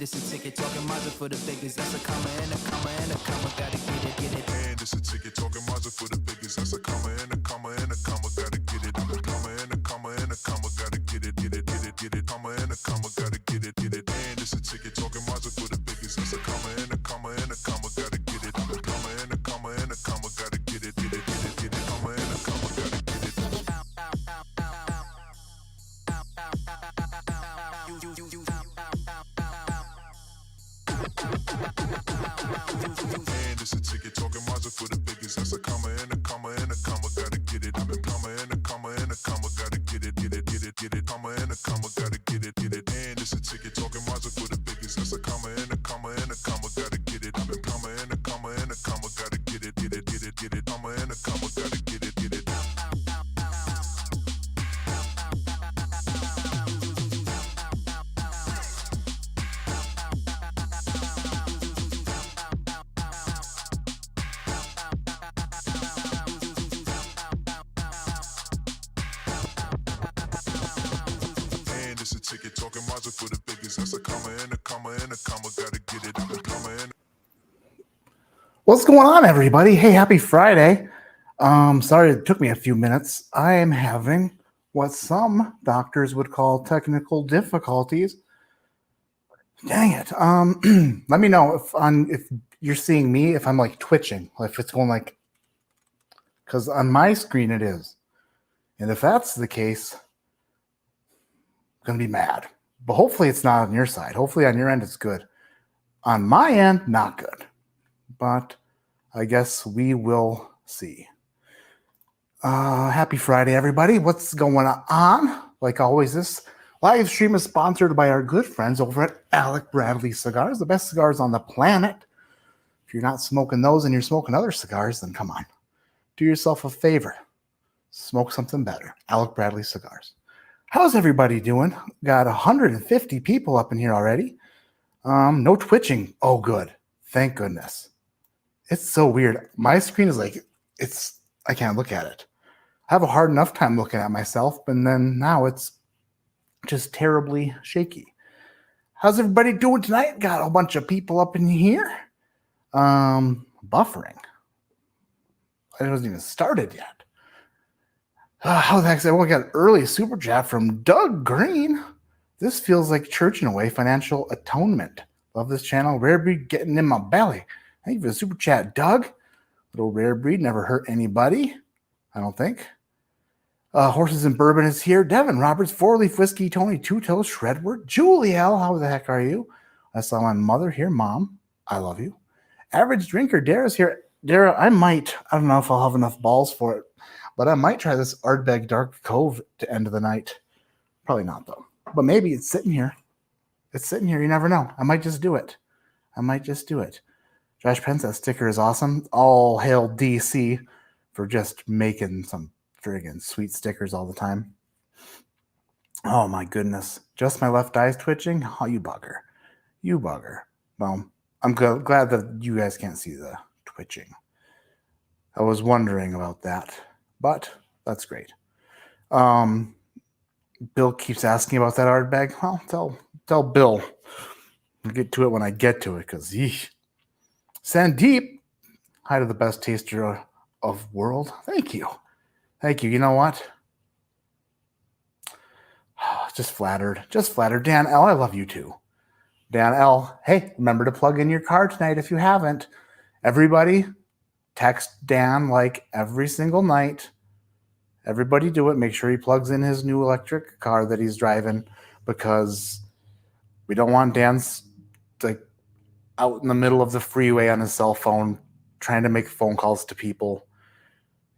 it's a ticket talking Mazda for the biggest. That's a comma and a comma and a comma. Gotta get it, get it. And it's a ticket talking Mazda for the biggest. That's a comma and a comma and a comma. Gotta get it. A comma and a comma and a comma. Gotta get it, get it, get it, get it. Comma and a comma. Gotta get it, get it. And it's a ticket talking Mazda for the biggest. That's a comma and a comma and a comma. Gotta get it. A comma and a comma and a comma. Gotta get it, get it, get it, get it. Comma and a comma. Gotta get it. And it's a ticket talking Mazda for the biggest. That's a comma and a comma and a comma. Gotta get it. A comma and a comma and a comma. Gotta get it, get it, get it, get it. Comma and a comma. Gotta get it, get it. And it's a ticket talking Mazda for the biggest. That's a comma and a comma and a comma. Gotta get it. A comma and a comma and a comma. Gotta get it, get it, get it, get it. Comma and a comma. Gotta get it, get it. And it's a ticket talking Mazda for the biggest. That's a comma and a comma and a comma. Gotta get it. A comma and What's going on, everybody? Hey, happy Friday. Sorry it took me a few minutes. I am having what some doctors would call technical difficulties. Dang it. Let me know if you're seeing me, if I'm like twitching, if it's going like, because on my screen it is. And if that's the case, I'm going to be mad. But hopefully it's not on your side. Hopefully on your end it's good. On my end, not good. But I guess we will see. Happy Friday, everybody. What's going on? Like always, this live stream is sponsored by our good friends over at Alec Bradley Cigars, the best cigars on the planet. If you're not smoking those and you're smoking other cigars, then come on. Do yourself a favor. Smoke something better. Alec Bradley Cigars. How's everybody doing? Got 150 people up in here already. No twitching. Oh, good. Thank goodness. It's so weird. My screen is like, I can't look at it. I have a hard enough time looking at myself, and then now it's just terribly shaky. How's everybody doing tonight? Got a bunch of people up in here. Buffering. It wasn't even started yet. How the heck? We got an early super chat from Doug Green. This feels like church in a way. Financial atonement. Love this channel. Rare breed getting in my belly. Thank you for the super chat, Doug. Little rare breed, never hurt anybody, I don't think. Horses and Bourbon is here. Devin Roberts, 4-Leaf Whiskey, Tony Two Toes, Shredward, Julie L. How the heck are you? I saw my mother here. Mom, I love you. Average Drinker, Dara's here. Dara, I don't know if I'll have enough balls for it, but I might try this Ardbeg Dark Cove to end of the night. Probably not, though. But maybe it's sitting here. It's sitting here. You never know. I might just do it. Josh Pence, that sticker is awesome. All hail DC for just making some friggin' sweet stickers all the time. Oh my goodness. Just my left eye's twitching? Oh, you bugger. You bugger. Well, I'm glad that you guys can't see the twitching. I was wondering about that, but that's great. Bill keeps asking about that Ardbeg. Well, tell Bill. I'll get to it when I get to it, because Sandeep, hi to the best taster of world. Thank you. You know what? Just flattered. Dan L, I love you too. Dan L, hey, remember to plug in your car tonight if you haven't. Everybody, text Dan like every single night. Everybody do it. Make sure he plugs in his new electric car that he's driving, because we don't want Dan's like out in the middle of the freeway on his cell phone trying to make phone calls to people,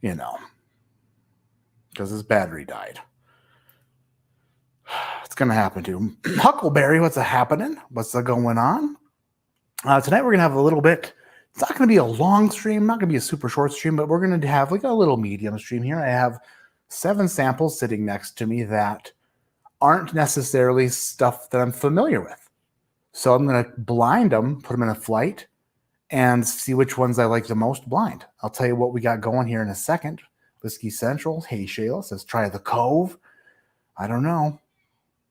because his battery died. It's going to happen to him. Huckleberry, what's happening? What's going on? Tonight we're going to have a little bit, it's not going to be a long stream, not going to be a super short stream, but we're going to have like a little medium stream here. I have 7 samples sitting next to me that aren't necessarily stuff that I'm familiar with. So I'm going to blind them, put them in a flight, and see which ones I like the most blind. I'll tell you what we got going here in a second. Whiskey Central, hey Shayla, says try the Cove. I don't know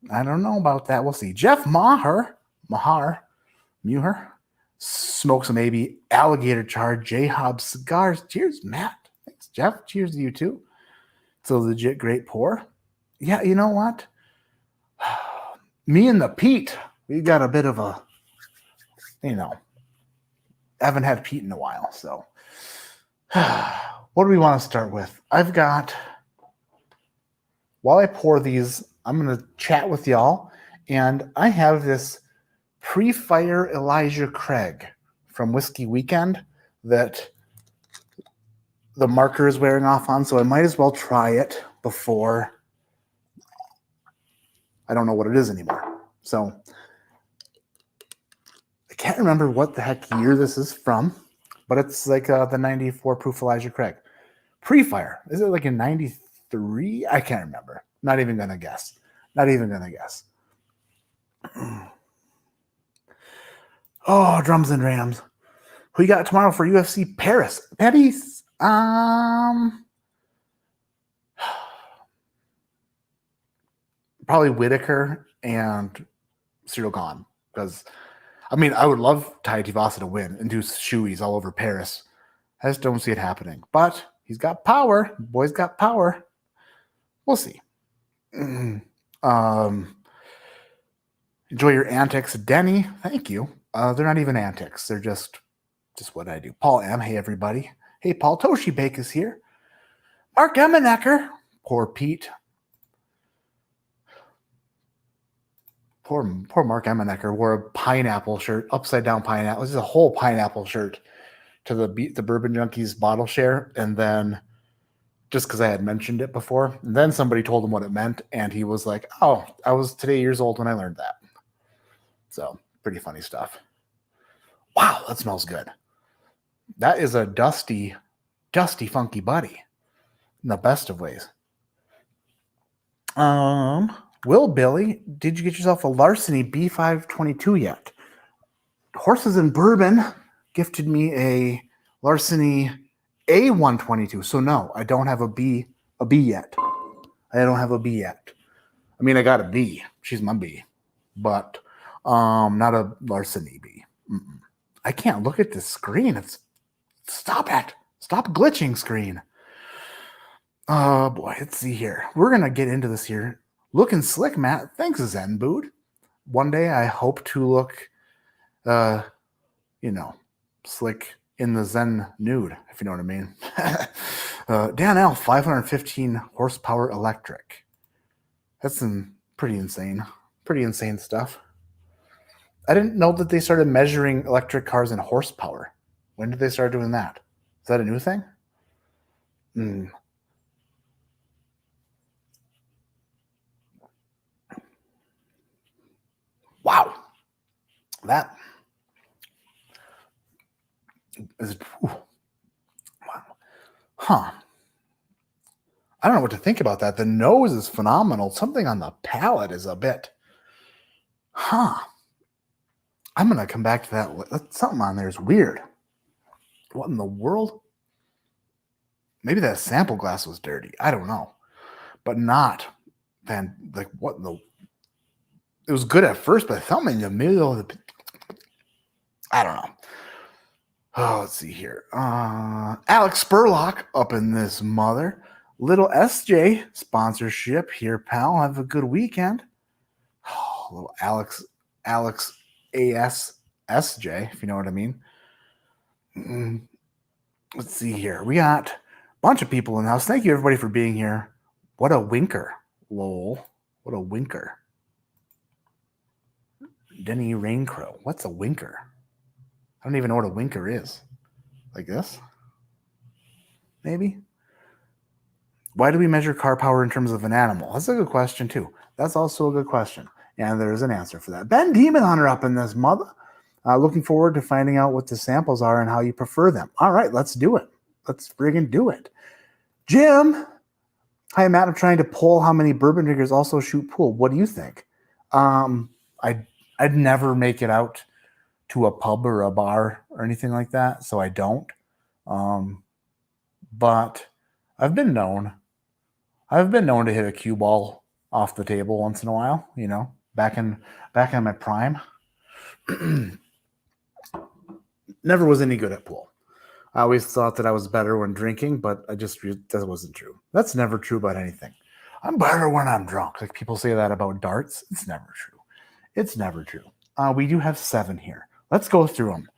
about that. We'll see. Jeff Maher, Muher. Smoke some AB Alligator Char, J-Hob Cigars. Cheers, Matt. Thanks, Jeff. Cheers to you too. It's a legit great pour. Yeah, you know what? Me and the Pete, we got a bit of a, haven't had Pete in a while. So what do we want to start with? While I pour these, I'm going to chat with y'all. And I have this Pre-Fire Elijah Craig from Whiskey Weekend that the marker is wearing off on, so I might as well try it before. I don't know what it is anymore. So I can't remember what the heck year this is from, but it's like the 94 proof Elijah Craig. Pre-fire. Is it like a 93? I can't remember. Not even going to guess. Oh, drums and rams. Who you got tomorrow for UFC Paris? Petties? Probably Whitaker and Cyril Gahn. Because, I would love Tai Tuivasa to win and do shoeies all over Paris. I just don't see it happening. But he's got power. Boy's got power. We'll see. Enjoy your antics, Denny. Thank you. They're not even antics. They're just what I do. Paul M. Hey, everybody. Hey, Paul. Toshi Bake is here. Mark Emmenecker. Poor Pete. Poor Mark Emmenecker wore a pineapple shirt, upside down pineapple. This is a whole pineapple shirt to the Bourbon Junkies bottle share. And then just because I had mentioned it before, and then somebody told him what it meant. And he was like, oh, I was today years old when I learned that. So pretty funny stuff. Wow, that smells good. That is a dusty, funky buddy in the best of ways. Will Billy, did you get yourself a Larceny B522 yet? Horses and Bourbon gifted me a Larceny A122. So no, I don't have a B yet. I don't have a B yet. I got a B. She's my B. But not a Larceny B. Mm-mm. I can't look at this screen. Stop it. Stop glitching, screen. Oh boy, let's see here. We're gonna get into this here. Looking slick, Matt. Thanks, Zen Bood. One day I hope to look, slick in the Zen nude, if you know what I mean. Dan L, 515 horsepower electric. That's pretty insane. Pretty insane stuff. I didn't know that they started measuring electric cars in horsepower. When did they start doing that? Is that a new thing? Wow. That is... Wow. Huh. I don't know what to think about that. The nose is phenomenal. Something on the palate is a bit... Huh. I'm going to come back to that. Something on there is weird. What in the world? Maybe that sample glass was dirty. I don't know. But not. Man, like, what in the... It was good at first, but something in the middle of the... I don't know. Oh, let's see here. Alex Spurlock up in this mother. Little SJ sponsorship here, pal. Have a good weekend. Oh, little Alex ASSJ, if you know what I mean. Let's see here. We got a bunch of people in the house. Thank you, everybody, for being here. What a winker. Lol. What a winker. Denny Raincrow. What's a winker? I don't even know what a winker is. Like this? Maybe? Why do we measure car power in terms of an animal? That's a good question, too. That's also a good question. And there's an answer for that. Ben Demon Hunter up in this mother. Looking forward to finding out what the samples are and how you prefer them. All right, let's do it. Let's friggin' do it. Jim. Hi, Matt. I'm trying to poll how many bourbon drinkers also shoot pool. What do you think? I'd never make it out to a pub or a bar or anything like that, so I don't. But I've been known to hit a cue ball off the table once in a while, back in my prime. Never was any good at pool. I always thought that I was better when drinking, but that wasn't true. That's never true about anything. I'm better when I'm drunk. Like people say that about darts. It's never true. It's never true. We do have 7 here. Let's go through them.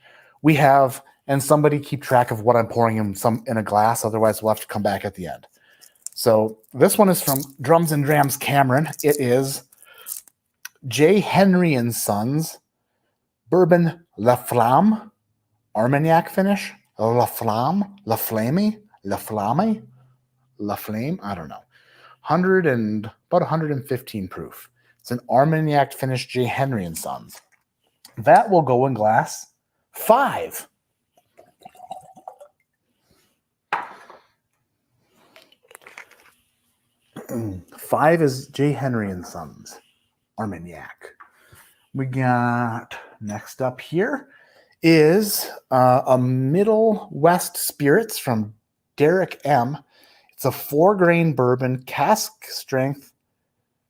We have, and somebody keep track of what I'm pouring in a glass. Otherwise, we'll have to come back at the end. So this one is from Drums and Drams Cameron. It is J. Henry and Sons Bourbon La Flamme Armagnac finish. La Flamme, La Flame, La Flame, La Flame. I don't know. About 115 proof. It's an Armagnac finish, J. Henry and Sons. That will go in glass 5. Five is J. Henry and Sons Armagnac. We got next up here is a Middle West Spirits from Derek M. It's a 4-grain bourbon, cask strength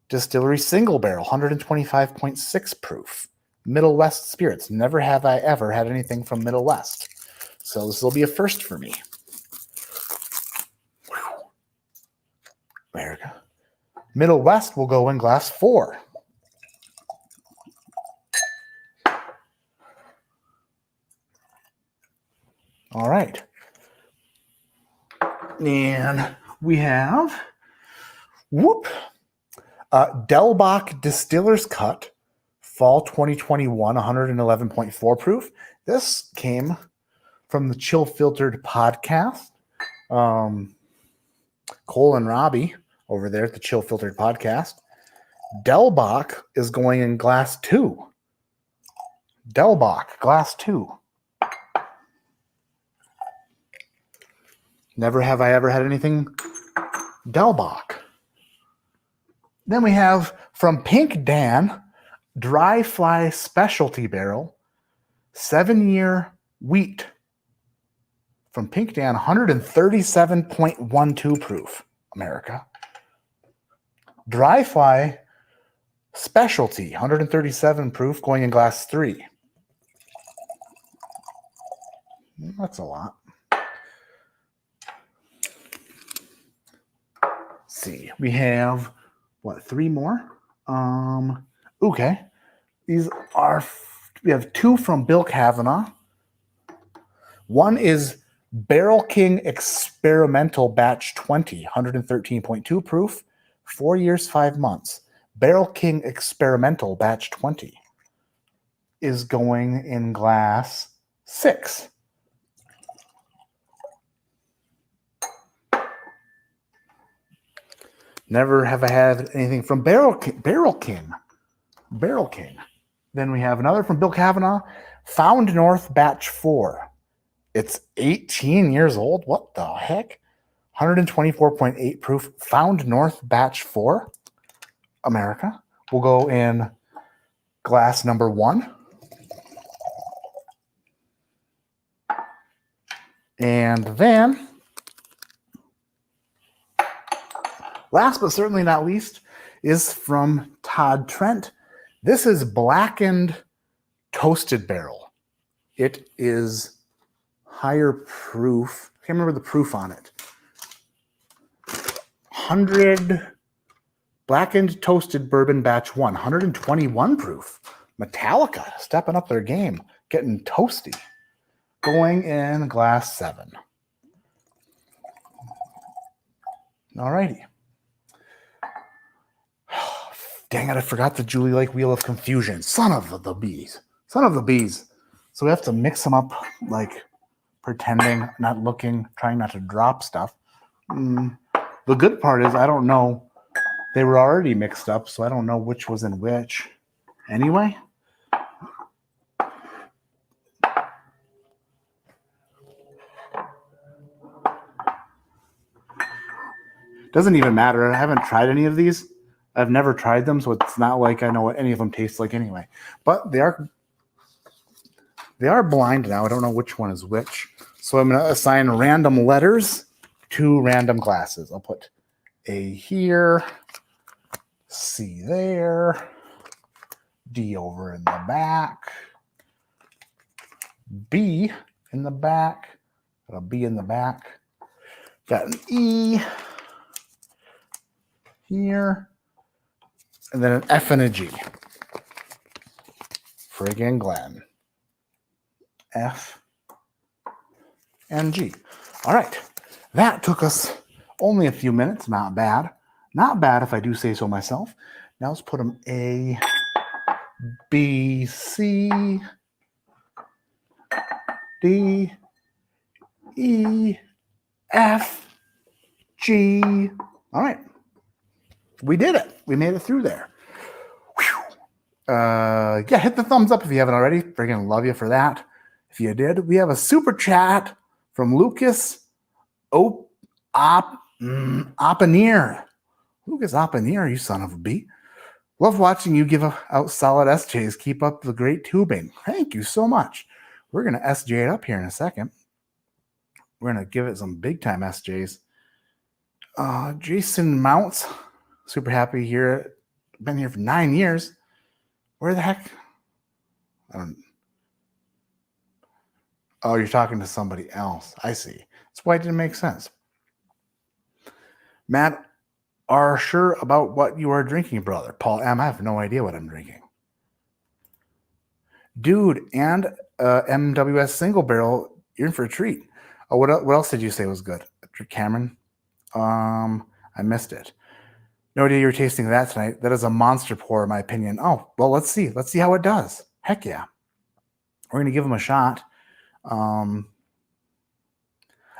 distillery, single barrel, 125.6 proof. Middle West Spirits. Never have I ever had anything from Middle West. So this will be a first for me. There we go. Middle West will go in glass 4. All right. And we have Delbach Distiller's Cut Fall 2021 111.4 proof. This came from the Chill Filtered podcast. Cole and Robbie over there at the Chill Filtered podcast. Delbach is going in glass 2. Delbach, glass 2. Never have I ever had anything Delbach. Then we have from Pink Dan, Dry Fly Specialty Barrel, 7-year wheat. From Pink Dan, 137.12 proof, America. Dry Fly Specialty, 137 proof, going in glass 3. That's a lot. See, we have 3 more? Okay. We have 2 from Bill Kavanaugh. One is Barrel King Experimental Batch 20, 113.2 proof, 4 years, 5 months. Barrel King Experimental Batch 20 is going in glass 6. Never have I had anything from Barrel King. Then we have another from Bill Kavanaugh, Found North Batch 4. It's 18 years old. What the heck? 124.8 proof, Found North Batch 4. America. We'll go in glass number 1. And then, last but certainly not least, is from Todd Trent. This is Blackened Toasted Barrel. It is higher proof. I can't remember the proof on it. 100 Blackened Toasted Bourbon Batch 1. 121 proof. Metallica stepping up their game. Getting toasty. Going in glass 7. Alrighty. Dang it, I forgot the Julie Lake Wheel of Confusion. Son of the bees. So we have to mix them up, like pretending, not looking, trying not to drop stuff. The good part is I don't know. They were already mixed up, so I don't know which was in which. Anyway. Doesn't even matter. I haven't tried any of these. I've never tried them, so it's not like I know what any of them taste like anyway. But they are blind now. I don't know which one is which. So I'm going to assign random letters to random glasses. I'll put A here, C there, D over in the back, B in the back. Got a B in the back. Got an E here. And then an F and a G. Friggin' Glenn. F and G. All right. That took us only a few minutes. Not bad. Not bad if I do say so myself. Now let's put them A, B, C, D, E, F, G. All right. We did it. We made it through there. Yeah, hit the thumbs up if you haven't already. Friggin' love you for that. If you did, we have a super chat from Lucas Opinier. Lucas Opinier, you son of a bee. Love watching you give out solid SJs. Keep up the great tubing. Thank you so much. We're going to SJ it up here in a second. We're going to give it some big time SJs. Jason Mounts, super happy here. Been here for 9 years. Where the heck? Oh, you're talking to somebody else. I see. That's why it didn't make sense. Matt, are sure about what you are drinking, brother? Paul M, I have no idea what I'm drinking. Dude, and MWS single barrel, you're in for a treat. Oh, what else did you say was good? Cameron? I missed it. No idea you were tasting that tonight. That is a monster pour, in my opinion. Oh, well, let's see. Let's see how it does. Heck yeah. We're going to give him a shot. I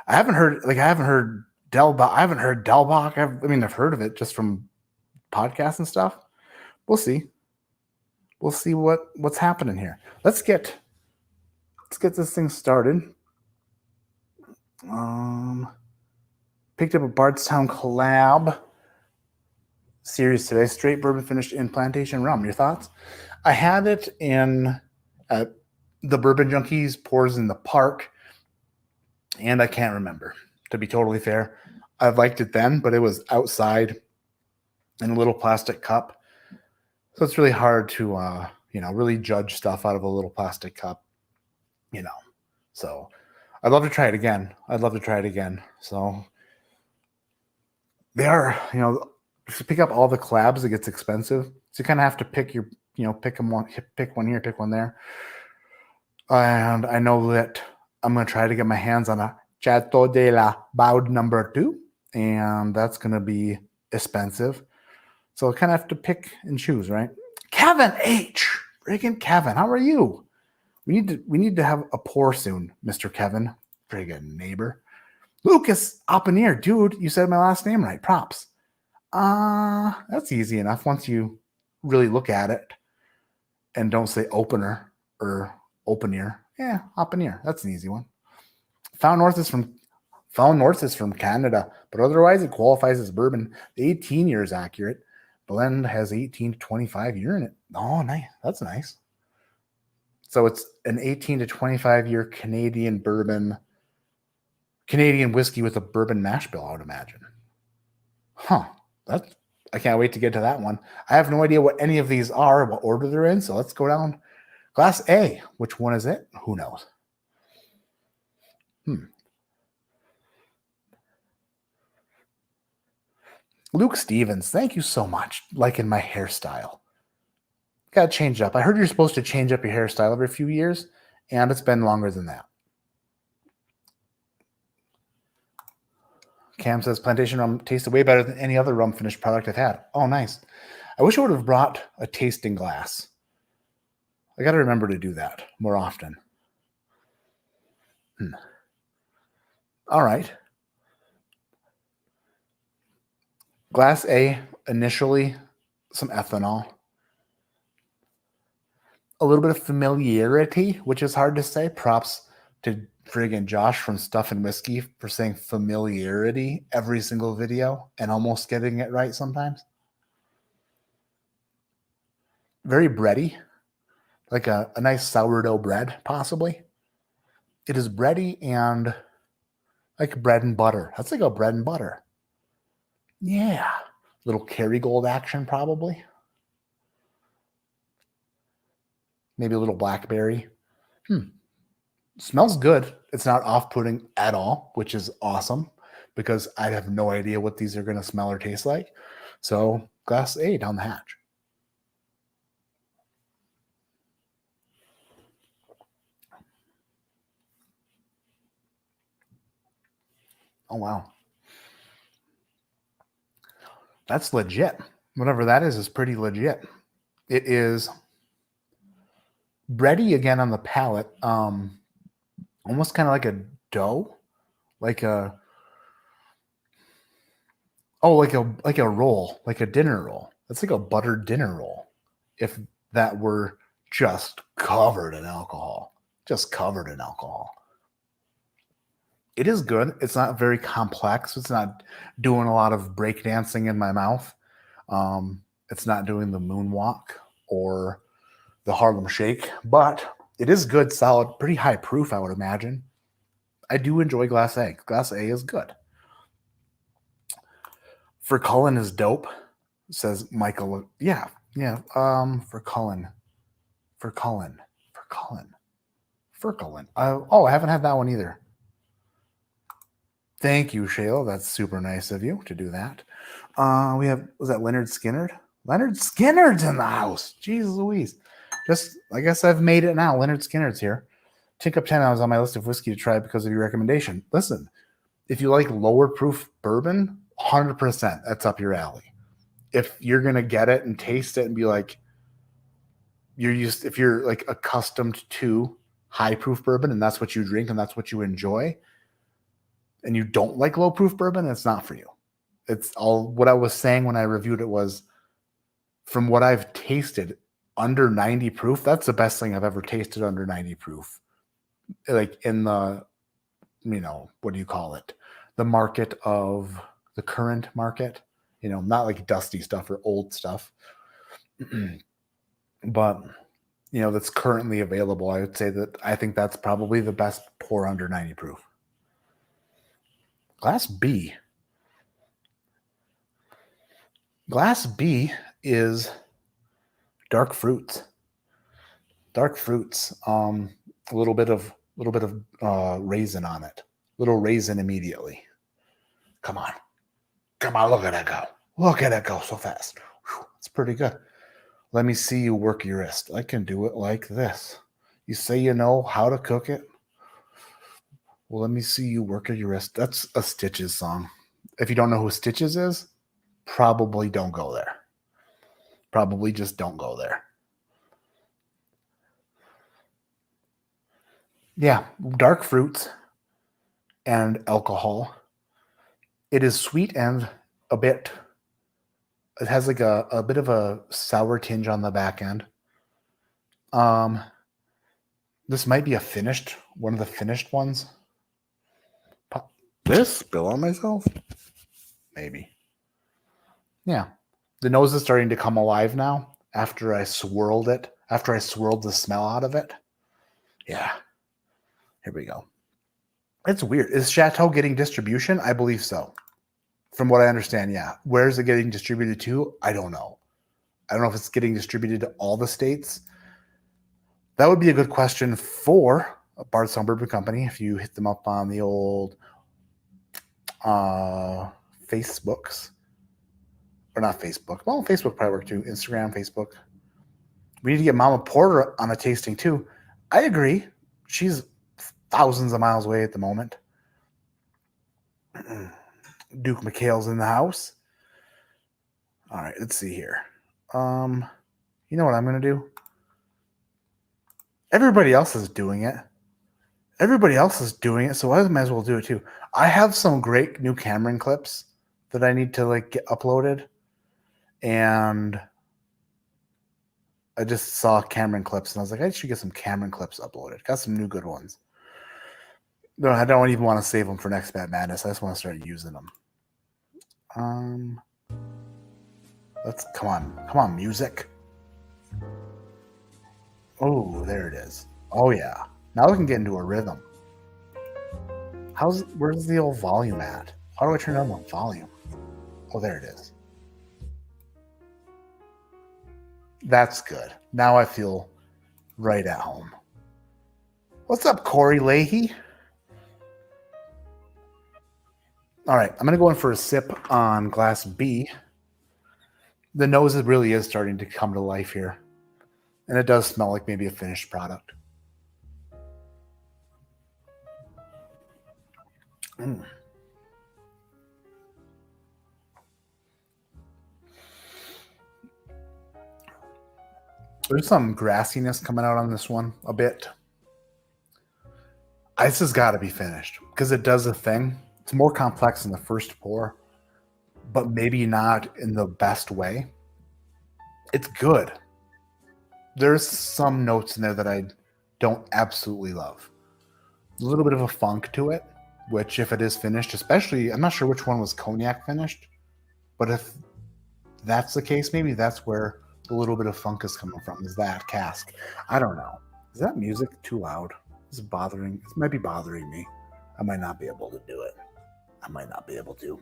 haven't heard Delbach. I haven't heard Delbach. I've heard of it just from podcasts and stuff. We'll see. We'll see what's happening here. Let's get this thing started. Picked up a Bardstown collab series today. Straight bourbon finished in plantation rum. Your thoughts? I had it in the Bourbon Junkies pours in the park, and I can't remember. To be totally fair, I liked it then, but it was outside in a little plastic cup, so it's really hard to really judge stuff out of a little plastic cup. So I'd love to try it again. So they are, to pick up all the collabs, it gets expensive. So you kind of have to pick pick one here, pick one there. And I know that I'm going to try to get my hands on a Chateau de la Baude number 2, and that's going to be expensive. So I kind of have to pick and choose, right? Kevin H. Friggin' Kevin, how are you? We need to have a pour soon, Mr. Kevin. Friggin' neighbor. Lucas Opinier, dude, you said my last name right. Props. That's easy enough once you really look at it and don't say opener or opener. Yeah, Opinier. That's an easy one. Found North is from Canada, but otherwise it qualifies as bourbon. The 18 year is accurate. Blend has 18 to 25 year in it. Oh, nice. That's nice. So it's an 18 to 25 year Canadian whiskey with a bourbon mash bill, I would imagine. Huh. I can't wait to get to that one. I have no idea what any of these are, what order they're in. So let's go down. Glass A. Which one is it? Who knows? Luke Stevens, thank you so much. Liking my hairstyle. Got to change it up. I heard you're supposed to change up your hairstyle every few years, and it's been longer than that. Cam says plantation rum tasted way better than any other rum finished product I've had. Oh, nice. I wish I would have brought a tasting glass. I got to remember to do that more often. All right. Glass A, initially, some ethanol. A little bit of familiarity, which is hard to say. Props to friggin' Josh from Stuff and Whiskey for saying familiarity every single video and almost getting it right sometimes. Very bready, like a nice sourdough bread, possibly. It is bready and like bread and butter. That's like a bread and butter. Yeah. Little Kerrygold action, probably. Maybe a little blackberry. Smells good. It's not off-putting at all, which is awesome because I have no idea what these are going to smell or taste like. So glass A down the hatch. Oh, wow. That's legit. Whatever that is pretty legit. It is bready again on the palate. Almost kind of like a dough, like a like a roll, like a dinner roll. It's like a buttered dinner roll. If that were just covered in alcohol, just covered in alcohol. It is good. It's not very complex. It's not doing a lot of breakdancing in my mouth. It's not doing the moonwalk or the Harlem Shake, but it is good, solid, pretty high proof, I would imagine. I do enjoy Glass A. Glass A is good. For Cullen is dope, says Michael. Yeah. For Cullen. I haven't had that one either. Thank you, Shayla. That's super nice of you to do that. Was that Leonard Skinnard? Leonard Skinnard's in the house. Jeez Louise. Just, I guess I've made it now. Leonard Skinnard's here. Tink Up 10 was on my list of whiskey to try because of your recommendation. Listen, if you like lower proof bourbon, 100% that's up your alley. If you're going to get it and taste it and be like, if you're like accustomed to high proof bourbon and that's what you drink and that's what you enjoy, and you don't like low proof bourbon, it's not for you. It's all what I was saying when I reviewed it was from what I've tasted under 90 proof. That's the best thing I've ever tasted under 90 proof. Like in the, what do you call it? The market of the current market, not like dusty stuff or old stuff, but that's currently available. I would say that I think that's probably the best pour under 90 proof. Glass B is dark fruits. A little bit of raisin on it. Little raisin immediately. Come on, look at it go so fast. Whew, it's pretty good. Let me see you work your wrist. I can do it like this. You say you know how to cook it? Well, let me see you work your wrist. That's a Stitches song. If you don't know who Stitches is, probably don't go there. Probably just don't go there. Yeah, dark fruits and alcohol. It is sweet and it has like a bit of a sour tinge on the back end. This might be one of the finished ones. This spill on myself? Maybe. Yeah. The nose is starting to come alive now after I swirled it, after I swirled the smell out of it. Yeah. Here we go. It's weird. Is Chateau getting distribution? I believe so. From what I understand, yeah. Where is it getting distributed to? I don't know. I don't know if it's getting distributed to all the states. That would be a good question for Bardstown Bourbon Company if you hit them up on the old Facebooks. Or not Facebook. Well, Facebook probably work too. Instagram, Facebook. We need to get Mama Porter on a tasting too. I agree. She's thousands of miles away at the moment. Duke McHale's in the house. All right, let's see here. You know what I'm going to do? Everybody else is doing it. So I might as well do it too. I have some great new Cameron clips that I need to get uploaded. And I just saw Cameron clips and I was like, I should get some Cameron clips uploaded. Got some new good ones. No, I don't even want to save them for next Bat Madness. I just want to start using them. Come on, music. Oh, there it is. Oh yeah. Now we can get into a rhythm. Where's the old volume at? How do I turn on the volume? Oh, there it is. That's good. Now I feel right at home. What's up, Corey Leahy? All right, I'm going to go in for a sip on glass B. The nose really is starting to come to life here. And it does smell like maybe a finished product. Mm. There's some grassiness coming out on this one a bit. This has got to be finished because it does a thing. It's more complex in the first pour, but maybe not in the best way. It's good. There's some notes in there that I don't absolutely love. A little bit of a funk to it, which if it is finished, especially, I'm not sure which one was cognac finished, but if that's the case, maybe that's where a little bit of funk is coming from, is that cask. I don't know. Is that music too loud? Is it bothering? It might be bothering me. I might not be able to do it. I might not be able to.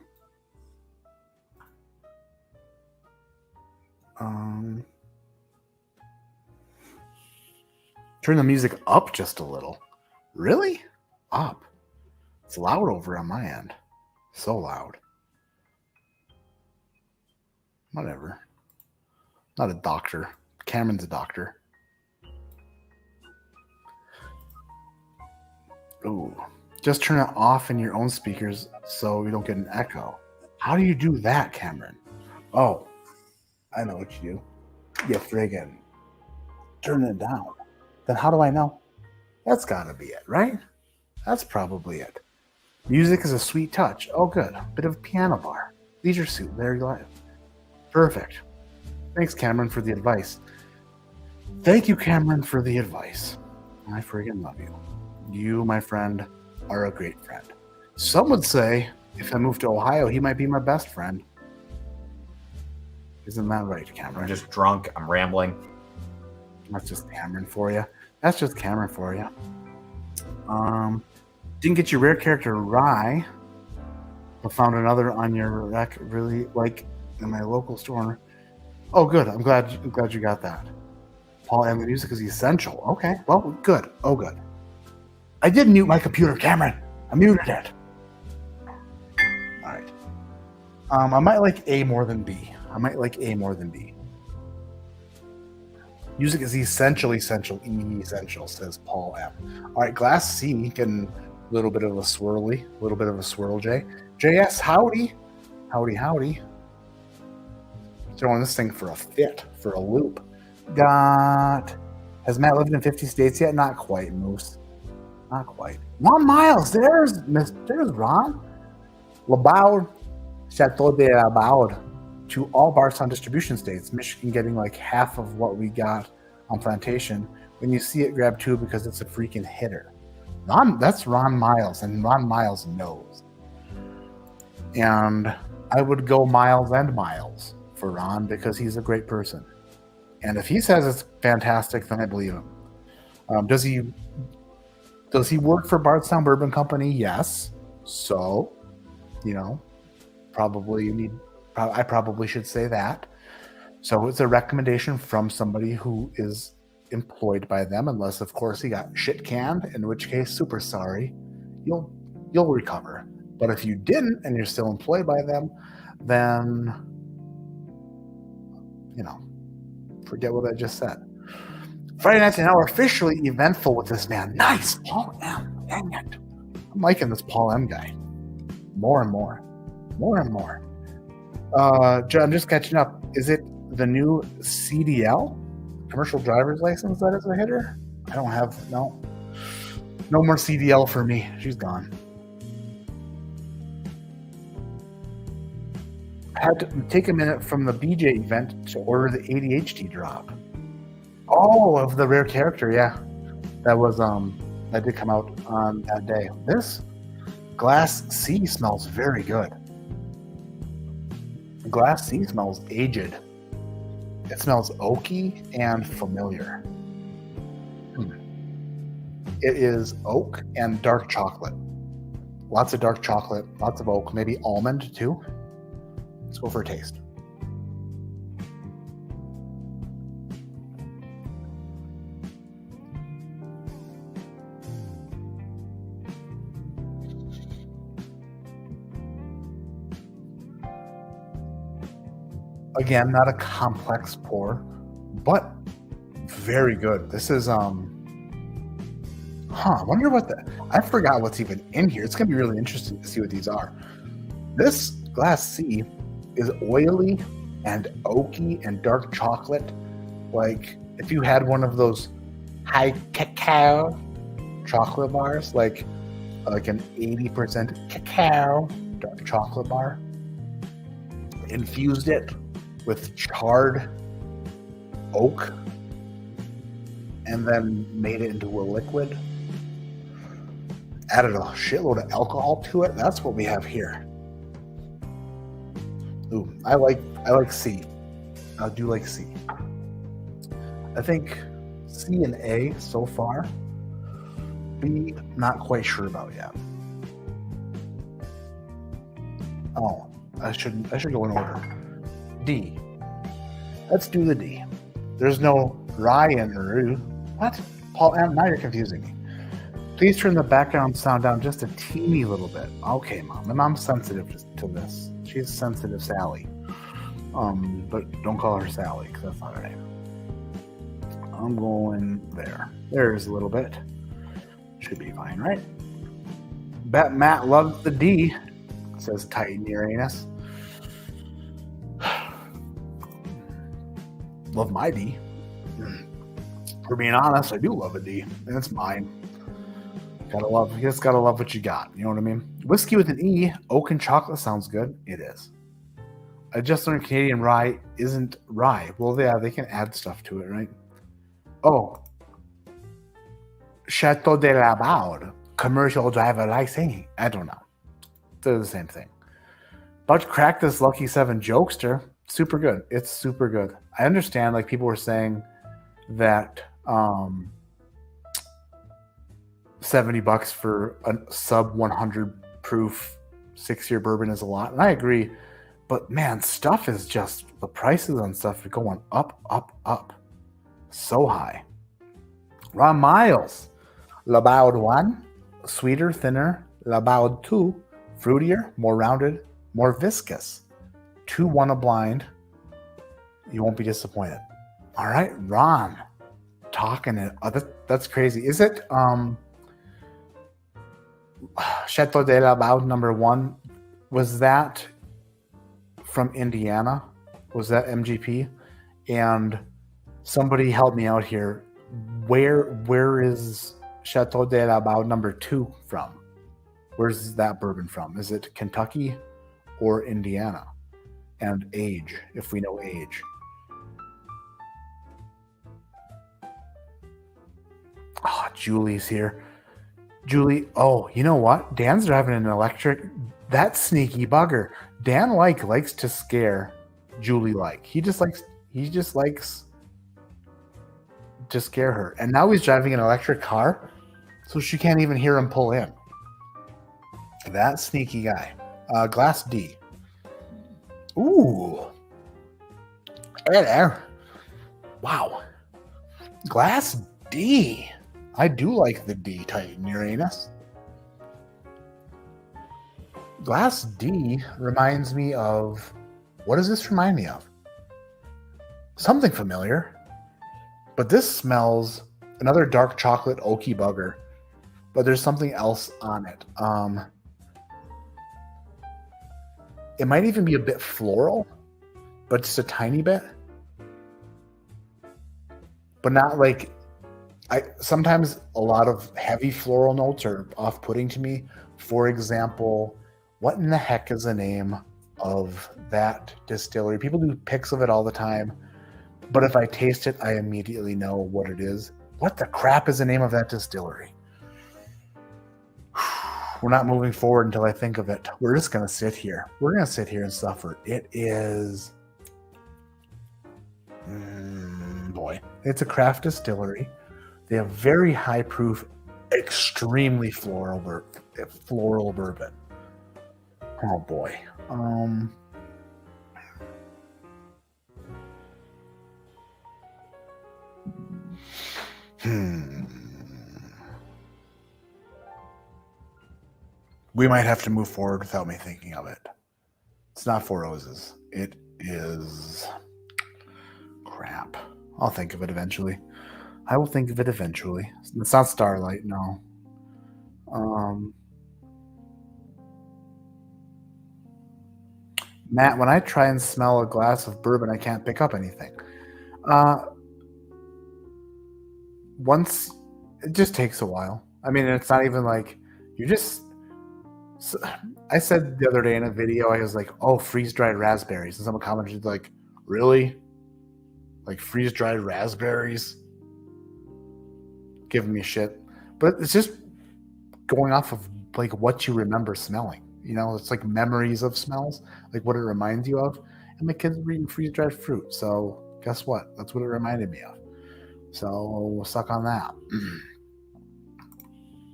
Turn the music up just a little. Really? Up. It's loud over on my end. So loud. Whatever. Not a doctor. Cameron's a doctor. Ooh. Just turn it off in your own speakers so you don't get an echo. How do you do that, Cameron? Oh, I know what you do. You friggin' turn it down. Then how do I know? That's gotta be it, right? That's probably it. Music is a sweet touch. Oh, good. Bit of a piano bar. Leisure suit. There you go. Perfect. Thanks, Cameron, for the advice. Thank you, Cameron, for the advice. I friggin' love you. You, my friend, are a great friend. Some would say, if I moved to Ohio, he might be my best friend. Isn't that right, Cameron? I'm just drunk. I'm rambling. That's just Cameron for you. That's just Cameron for you. Didn't get your rare character Rye, but found another on your rack really like in my local store. Oh, good. I'm glad you got that. Paul and the music is essential. Okay. Well, good. Oh, good. I did mute my computer, Cameron. I muted it. All right. I might like A more than B. Music is essential, says Paul M. All right, Glass C, getting a little bit of a swirl, J. JS, howdy. Howdy. Throwing this thing for a fit, for a loop. Has Matt lived in 50 states yet? Not quite, Moose. Not quite. Ron Miles, there's Ron. Laboud, Chateau de Laboud. To all Bardstown distribution states, Michigan getting like half of what we got on Plantation. When you see it, grab two because it's a freaking hitter. That's Ron Miles, and Ron Miles knows. And I would go miles and miles for Ron because he's a great person. And if he says it's fantastic, then I believe him. Does he work for Bardstown Bourbon Company? Yes. So, I probably should say that. So it's a recommendation from somebody who is employed by them, unless of course he got shit canned, in which case, super sorry. You'll recover. But if you didn't and you're still employed by them, then forget what I just said. Friday nights are now officially eventful with this man. Nice, Paul M. Dang it. I'm liking this Paul M guy. More and more. John, just catching up. Is it the new CDL, commercial driver's license, that is a hitter? I don't have no more CDL for me. She's gone. I had to take a minute from the BJ event to order the ADHD drop. Oh, of the rare character, yeah. That was that did come out on that day. This Glass C smells very good. Glass C smells aged. It smells oaky and familiar. It is oak and dark chocolate. Lots of dark chocolate, lots of oak, maybe almond too. Let's go for a taste. Again, not a complex pour, but very good. This is I wonder what I forgot what's even in here. It's gonna be really interesting to see what these are. This Glass C is oily and oaky and dark chocolate. Like if you had one of those high cacao chocolate bars, like an 80% cacao dark chocolate bar, infused it with charred oak, and then made it into a liquid, added a shitload of alcohol to it. That's what we have here. Ooh, I like C. I do like C. I think C and A so far. B, not quite sure about yet. Oh, I should go in order. D. Let's do the D. There's no rye in the what? Paul, now you're confusing me. Please turn the background sound down just a teeny little bit. Okay, Mom. My mom's sensitive to this. She's sensitive Sally. But don't call her Sally, because that's not her name. I'm going there. There's a little bit. Should be fine, right? Bet Matt loves the D, says Titan Uranus. Love my D. For being honest, I do love a D, and it's mine. You just gotta love what you got. You know what I mean? Whiskey with an E, oak and chocolate sounds good. It is. I just learned Canadian rye isn't rye. Well, yeah, they can add stuff to it, right? Oh, Chateau de la Baude, commercial driver license. I don't know. They're the same thing. But crack this Lucky 7 jokester. Super good. It's super good. I understand, like, people were saying that $70 for a sub 100 proof 6-year bourbon is a lot, and I agree. But man, stuff is just, the prices on stuff are going up, up, up, so high. Ron Miles, La Baude 1, sweeter, thinner. La Baude 2, fruitier, more rounded, more viscous. 2-1 a blind. You won't be disappointed. All right, Ron, talking it. Oh, that's crazy. Is it Chateau de la Baude number 1? Was that from Indiana? Was that MGP? And somebody help me out here. Where is Chateau de la Baude number 2 from? Where's that bourbon from? Is it Kentucky or Indiana? And age, if we know age. Oh, Julie's here. Julie, oh, you know what? Dan's driving an electric. That sneaky bugger. Dan likes to scare Julie He just likes to scare her. And now he's driving an electric car, so she can't even hear him pull in. That sneaky guy. Glass D. Ooh. Hey there. Wow. Glass D. I do like the D, Titan Uranus. Glass D reminds me of... What does this remind me of? Something familiar. But this smells... Another dark chocolate oaky bugger. But there's something else on it. It might even be a bit floral. But just a tiny bit. But not like... sometimes a lot of heavy floral notes are off-putting to me. For example, what in the heck is the name of that distillery? People do pics of it all the time, but if I taste it, I immediately know what it is. What the crap is the name of that distillery? We're not moving forward until I think of it. We're just going to sit here. We're going to sit here and suffer. It is... boy. It's a craft distillery. They have very high proof, extremely floral bourbon. Oh boy. We might have to move forward without me thinking of it. It's not Four Roses. It is is crap. I'll think of it eventually. I will think of it eventually. It's not Starlight, no. Matt, when I try and smell a glass of bourbon, I can't pick up anything. Once, it just takes a while. I mean, it's not even like you just. I said the other day in a video, I was like, "Oh, freeze-dried raspberries," and someone commented like, "Really? Like freeze-dried raspberries?" Giving me shit, but it's just going off of like what you remember smelling. You know, it's like memories of smells, like what it reminds you of. And my kids were eating freeze-dried fruit, so guess what? That's what it reminded me of. So we'll suck on that.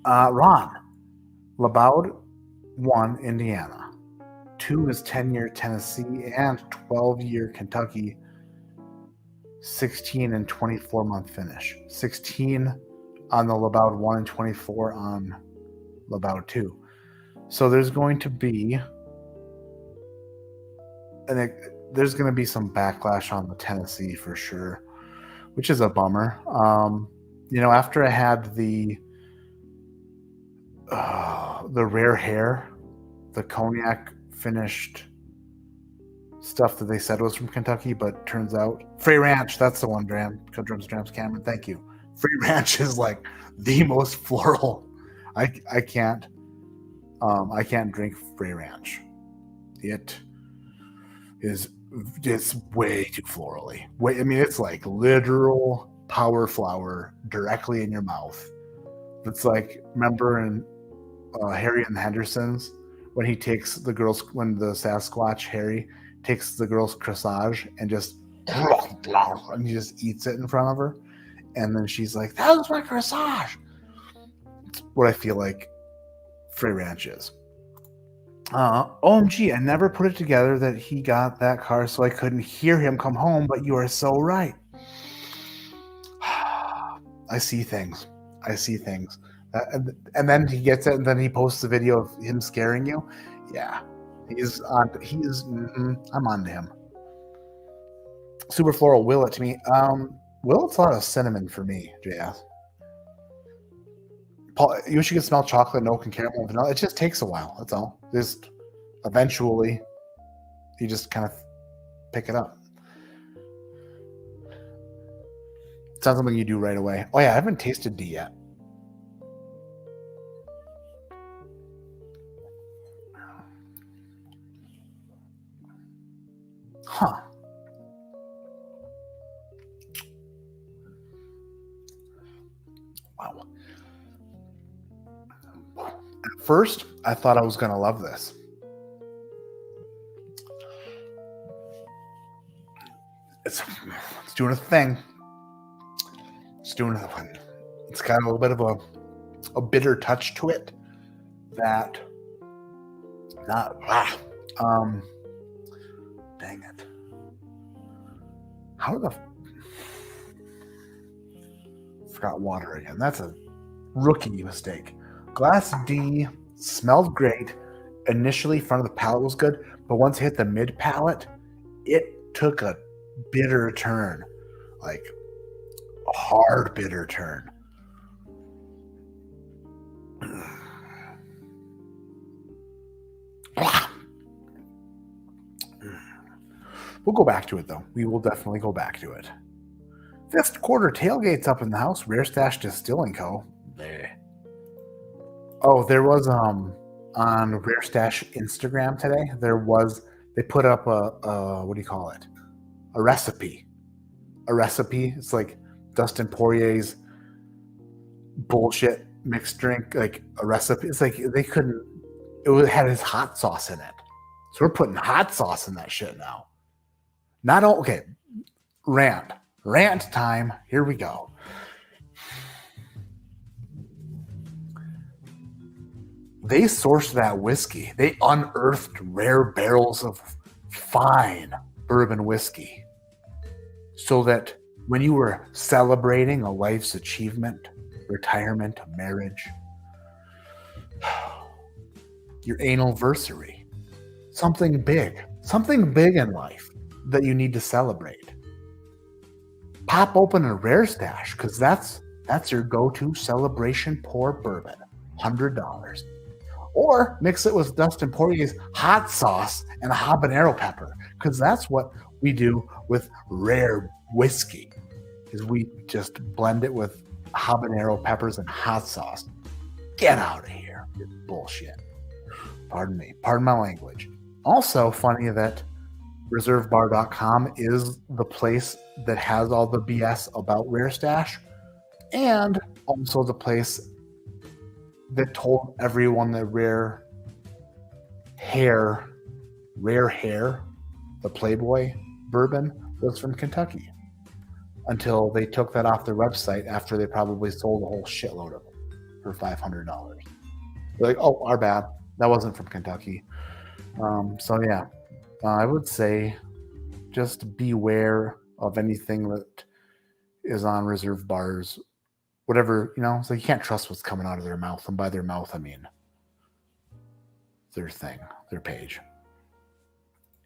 Ron, Labaud 1, Indiana. 2 is 10-year Tennessee and 12-year Kentucky. 16 and 24-month finish. 16 on the Labaud 1 and 24 on Labaud 2. So there's going to be there's going to be some backlash on the Tennessee for sure, which is a bummer. After I had the rare hair, the cognac finished stuff that they said was from Kentucky, but turns out Frey Ranch, that's the one, Drams Cameron, thank you. Frey Ranch is like the most floral. I can't drink Frey Ranch. It's way too florally. It's like literal power flower directly in your mouth. It's like, remember in Harry and the Hendersons when the Sasquatch Harry takes the girl's corsage and he just eats it in front of her, and then she's like, "That was my corsage." It's what I feel like Frey Ranch is. OMG, I never put it together that he got that car so I couldn't hear him come home, but you are so right. I see things. And then he gets it, and then he posts a video of him scaring you. Yeah, I'm on to him. Super floral, will it to me. Willet's a lot of cinnamon for me, JS. Paul, you wish you could smell chocolate, oak, and caramel, and vanilla. It just takes a while. That's all. Just eventually, you just kind of pick it up. It's not something you do right away. Oh yeah, I haven't tasted D yet. Huh. Wow. At first, I thought I was going to love this. It's doing a thing. It's got a little bit of a bitter touch to it that dang it. Forgot water again. That's a rookie mistake. Glass D smelled great. Initially, front of the palate was good, but once it hit the mid palate, it took a bitter turn. Like a hard bitter turn. We'll go back to it, though. We will definitely go back to it. Fifth quarter tailgates up in the house. Rare Stash Distilling Co. Bleh. Oh, there was on Rare Stash Instagram today. They put up a what do you call it? A recipe. It's like Dustin Poirier's bullshit mixed drink, like a recipe. It's like it had his hot sauce in it. So we're putting hot sauce in that shit now. Okay. Rant time. Here we go. They sourced that whiskey. They unearthed rare barrels of fine bourbon whiskey so that when you were celebrating a life's achievement, retirement, a marriage, your anniversary, something big in life, that you need to celebrate. Pop open a rare stash because that's your go-to celebration pour bourbon, $100. Or mix it with Dustin Poirier's hot sauce and a habanero pepper because that's what we do with rare whiskey. Is we just blend it with habanero peppers and hot sauce. Get out of here. It's bullshit. Pardon me. Pardon my language. Also, funny that reservebar.com is the place that has all the BS about Rare Stash, and also the place that told everyone that Rare Hair, the Playboy bourbon, was from Kentucky. Until they took that off their website after they probably sold a whole shitload of them for $500. They're like, oh, our bad. That wasn't from Kentucky. So yeah, I would say just beware of anything that is on Reserve Bars. Whatever, so you can't trust what's coming out of their mouth. And by their mouth, I mean their thing, their page.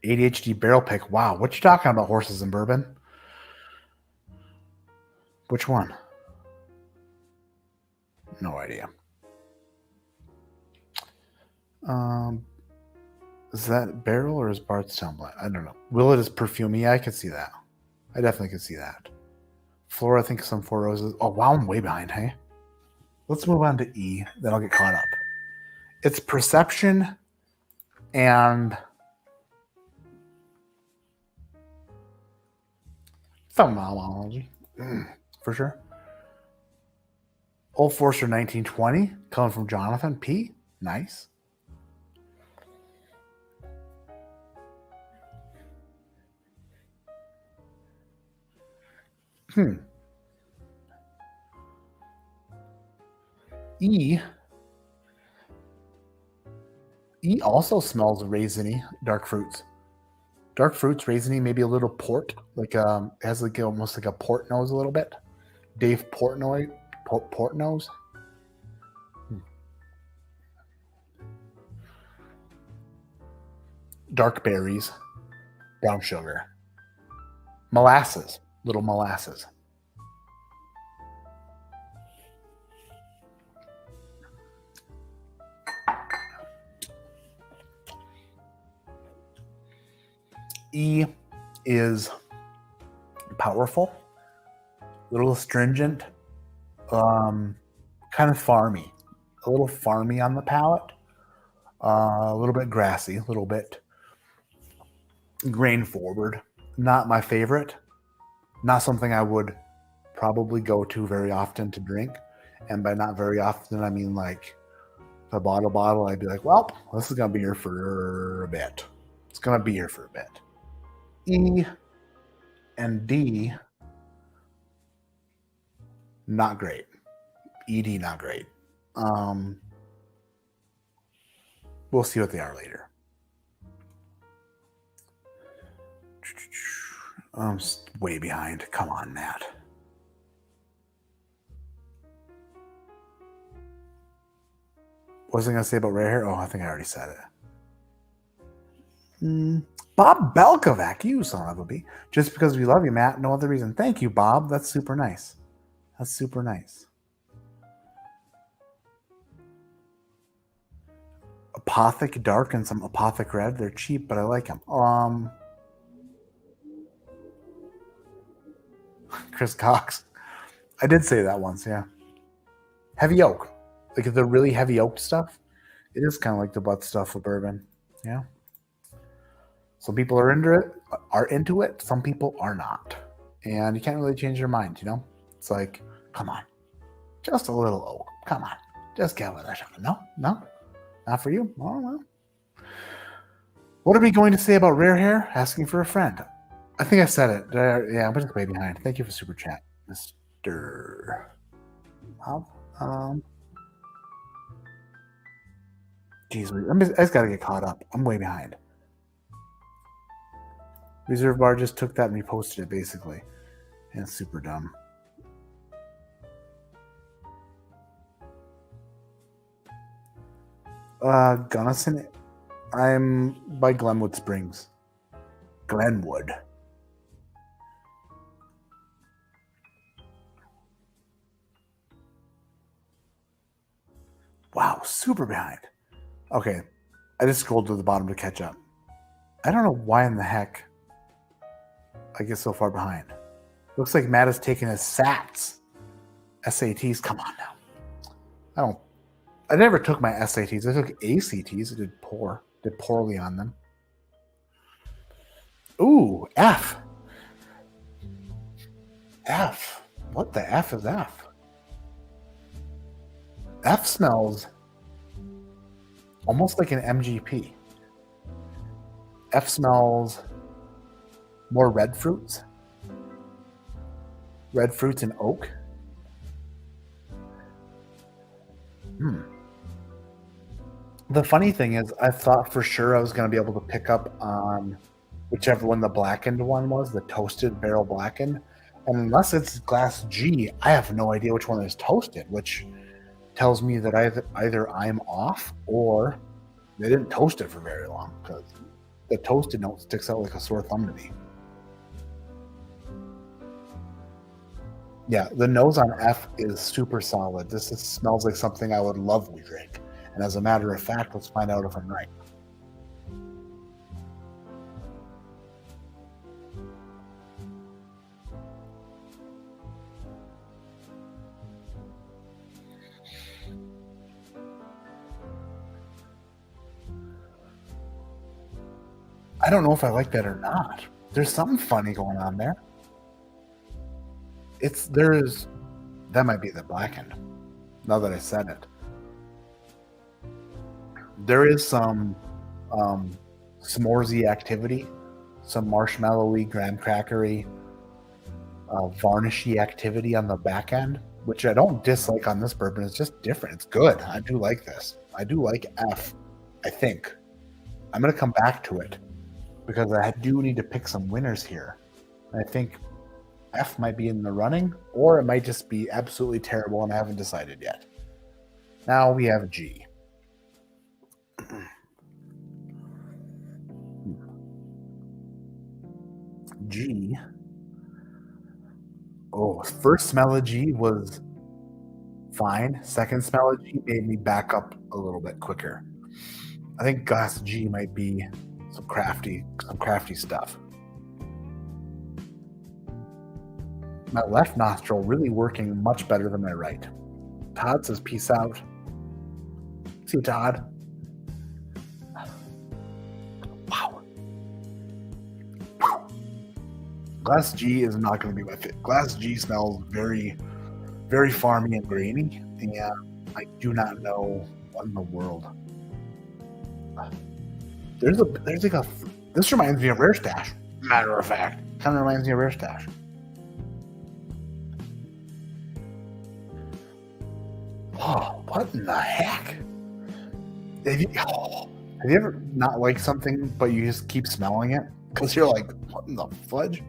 ADHD Barrel Pick. Wow, what you talking about, horses and bourbon? Which one? No idea. Is that barrel or is Bardstown Blend? I don't know. Willet is perfume. Yeah, I could see that. I definitely could see that. Flora, I think some Four Roses. Oh, wow, I'm way behind, hey? Let's move on to E, then I'll get caught up. It's perception and phenomenology. For sure. Old Forester 1920, coming from Jonathan P. Nice. E also smells raisiny, dark fruits. Dark fruits, raisiny, maybe a little port, like it has like almost like a port nose a little bit. Dave Portnoy, port nose. Dark berries, brown sugar, molasses, little molasses. E is powerful, a little astringent, kind of farmy, a little farmy on the palate, a little bit grassy, a little bit grain forward. Not my favorite, not something I would probably go to very often to drink. And by not very often, I mean like if I bought a bottle, I'd be like, well, this is going to be here for a bit. It's going to be here for a bit. E and D, not great. ED, not great. We'll see what they are later. I'm way behind. Come on, Matt. What was I going to say about rare hair? Oh, I think I already said it. Bob Belkovac, you son of a bee. Just because we love you, Matt. No other reason. Thank you, Bob. That's super nice. That's super nice. Apothic Dark and some Apothic Red. They're cheap, but I like them. Chris Cox. I did say that once, yeah. Heavy oak. Like the really heavy oak stuff. It is kind of like the butt stuff of bourbon. Yeah. Some people are into it. Some people are not. And you can't really change your mind, It's like, come on. Just a little oak. Come on. Just give it a shot. No? Not for you? Oh, well. What are we going to say about rare hair? Asking for a friend. I think I said it. Yeah, I'm just way behind. Thank you for super chat, Mr. Jeez, I just got to get caught up. I'm way behind. Reserve Bar just took that and reposted it, basically. And it's super dumb. Gunnison, I'm by Glenwood Springs. Glenwood. Wow, super behind. Okay, I just scrolled to the bottom to catch up. I don't know why in the heck I get so far behind. Looks like Matt has taken his SATs. Come on now. I never took my SATs. I took ACTs. I did poorly on them. Ooh, F. F. What the F is F? F smells almost like an MGP. F smells more red fruits. Red fruits and oak. The funny thing is, I thought for sure I was going to be able to pick up on whichever one the blackened one was, the toasted barrel blackened. And unless it's glass G, I have no idea which one is toasted, which tells me that either I'm off or they didn't toast it for very long, because the toasted note sticks out like a sore thumb to me. Yeah, the nose on F is super solid. This smells like something I would love to drink. And as a matter of fact, let's find out if I'm right. I don't know if I like that or not. There's something funny going on there. That might be the blackened, now that I said it. There is some s'moresy activity, some marshmallowy, graham crackery, varnishy activity on the back end, which I don't dislike on this bourbon. It's just different. It's good. I do like this. I do like F, I think. I'm going to come back to it because I do need to pick some winners here. I think F might be in the running, or it might just be absolutely terrible and I haven't decided yet. Now we have G. G. Oh, first smell of G was fine. Second smell of G made me back up a little bit quicker. I think glass G might be some crafty stuff. My left nostril really working much better than my right. Todd says peace out. See you, Todd. Wow. Glass G is not going to be my fit. Glass G smells very, very farmy and grainy, and I do not know what in the world. This reminds me of Rare Stash. Matter of fact, kind of reminds me of Rare Stash. Oh, what in the heck? Have you ever not liked something, but you just keep smelling it? Because you're like, what in the fudge?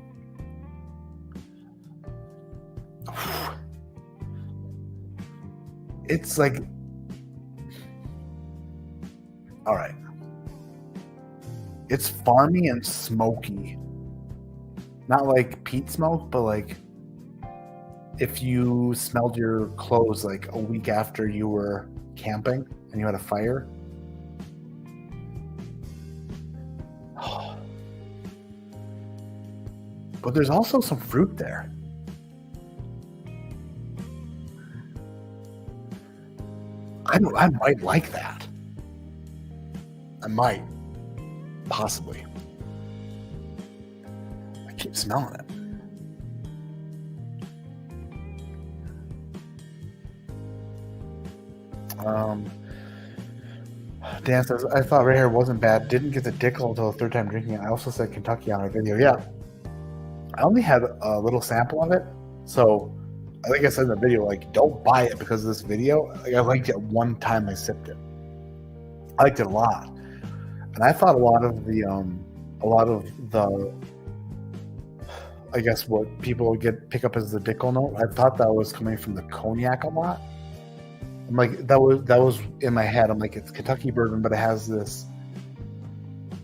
It's like, all right. It's farmy and smoky. Not like peat smoke, but like if you smelled your clothes like a week after you were camping and you had a fire. But there's also some fruit there. I might like that. I might. Possibly. I keep smelling it. Dan says, I thought Red Hair wasn't bad. Didn't get the Dickel until the third time drinking it. I also said Kentucky on our video. Yeah. I only had a little sample of it. So, I think I said in the video, like, don't buy it because of this video. Like, I liked it one time I sipped it. I liked it a lot. And I thought a lot of the, I guess what people would pick up as the Dickel note, I thought that was coming from the cognac a lot. I'm like, that was in my head. I'm like, it's Kentucky bourbon, but it has this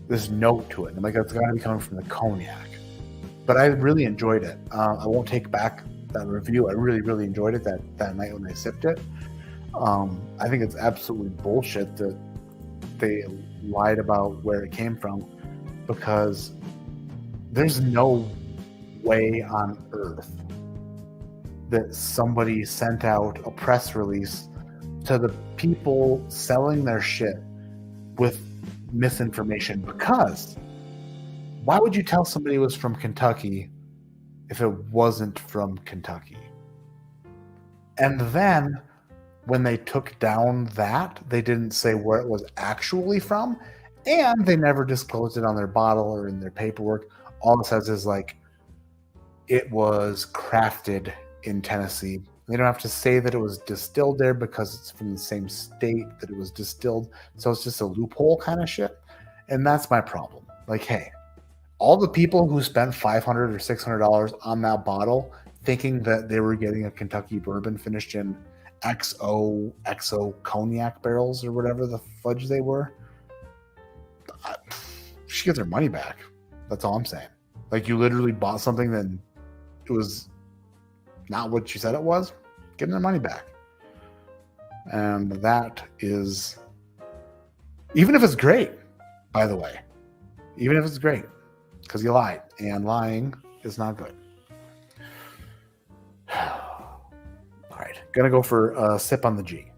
this note to it. And I'm like, that's got to be coming from the cognac. But I really enjoyed it. I won't take back that review. I really, really enjoyed it that night when I sipped it. I think it's absolutely bullshit that they lied about where it came from, because there's no way on earth that somebody sent out a press release to the people selling their shit with misinformation. Because why would you tell somebody it was from Kentucky if it wasn't from Kentucky? And then when they took down that, they didn't say where it was actually from, and they never disclosed it on their bottle or in their paperwork. All it says is like, it was crafted in Tennessee. They don't have to say that it was distilled there because it's from the same state that it was distilled. So it's just a loophole kind of shit. And that's my problem. Like, hey, all the people who spent $500 or $600 on that bottle thinking that they were getting a Kentucky bourbon finished in XO cognac barrels or whatever the fudge they were, she gets her money back. That's all I'm saying. Like, you literally bought something that it was not what you said it was, give them their money back. And that is, even if it's great, by the way, even if it's great, because you lied, and lying is not good. All right, gonna go for a sip on the G.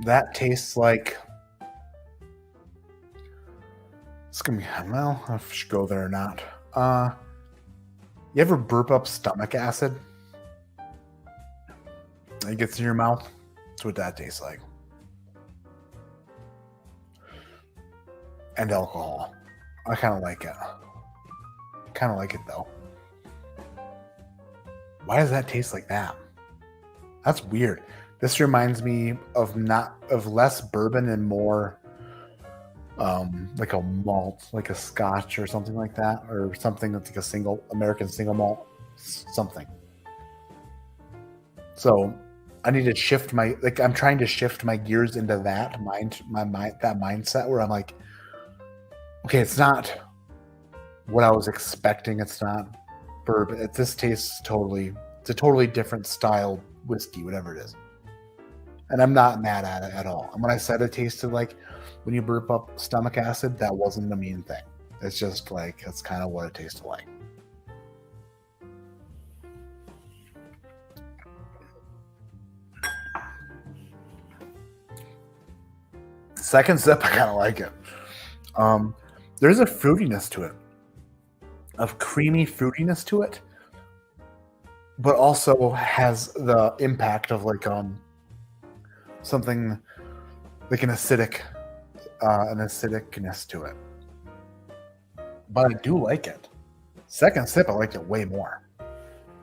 That tastes like, it's gonna be, well, I should go there or not. You ever burp up stomach acid? It gets in your mouth. That's what that tastes like. And alcohol. I kind of like it. Kind of like it though. Why does that taste like that? That's weird. This reminds me of less bourbon and more like a malt, like a scotch or something like that, or something that's like a single American single malt something. So I need to shift I'm trying to shift my gears into that mindset where I'm like, okay, it's not what I was expecting. It's not bourbon. This tastes it's a totally different style whiskey, whatever it is. And I'm not mad at it at all. And when I said it tasted like when you burp up stomach acid, that wasn't a mean thing. It's just like, that's kind of what it tasted like. Second sip, I kind of like it. There's a fruitiness to it, a creamy fruitiness to it, but also has the impact of like something like an acidicness to it. But I do like it. Second sip, I liked it way more.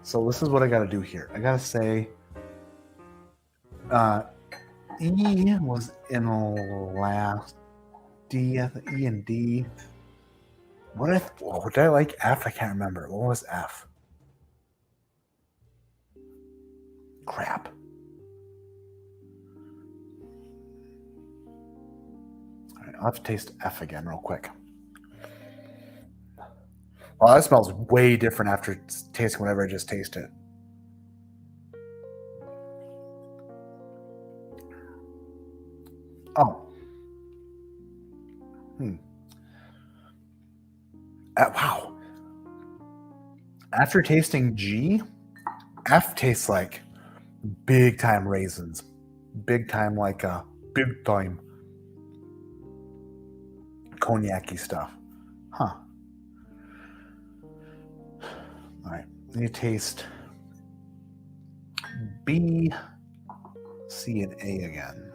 So this is what I got to do here. I got to say, E was in last. D, I think E and D. What did I like? F? I can't remember. What was F? Crap. All right, I'll have to taste F again real quick. Well, that smells way different after tasting whatever I just tasted. Oh. Wow. After tasting G, F tastes like big time raisins. Big time, like big time cognac-y stuff. Huh. All right. Let me taste B, C, and A again.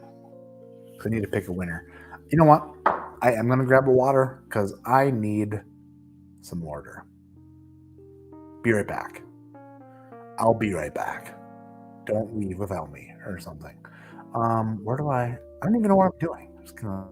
I need to pick a winner. You know what? I am going to grab a water because I need some water. Be right back. I'll be right back. Don't leave without me or something. Where do I don't even know what I'm doing. I'm just going to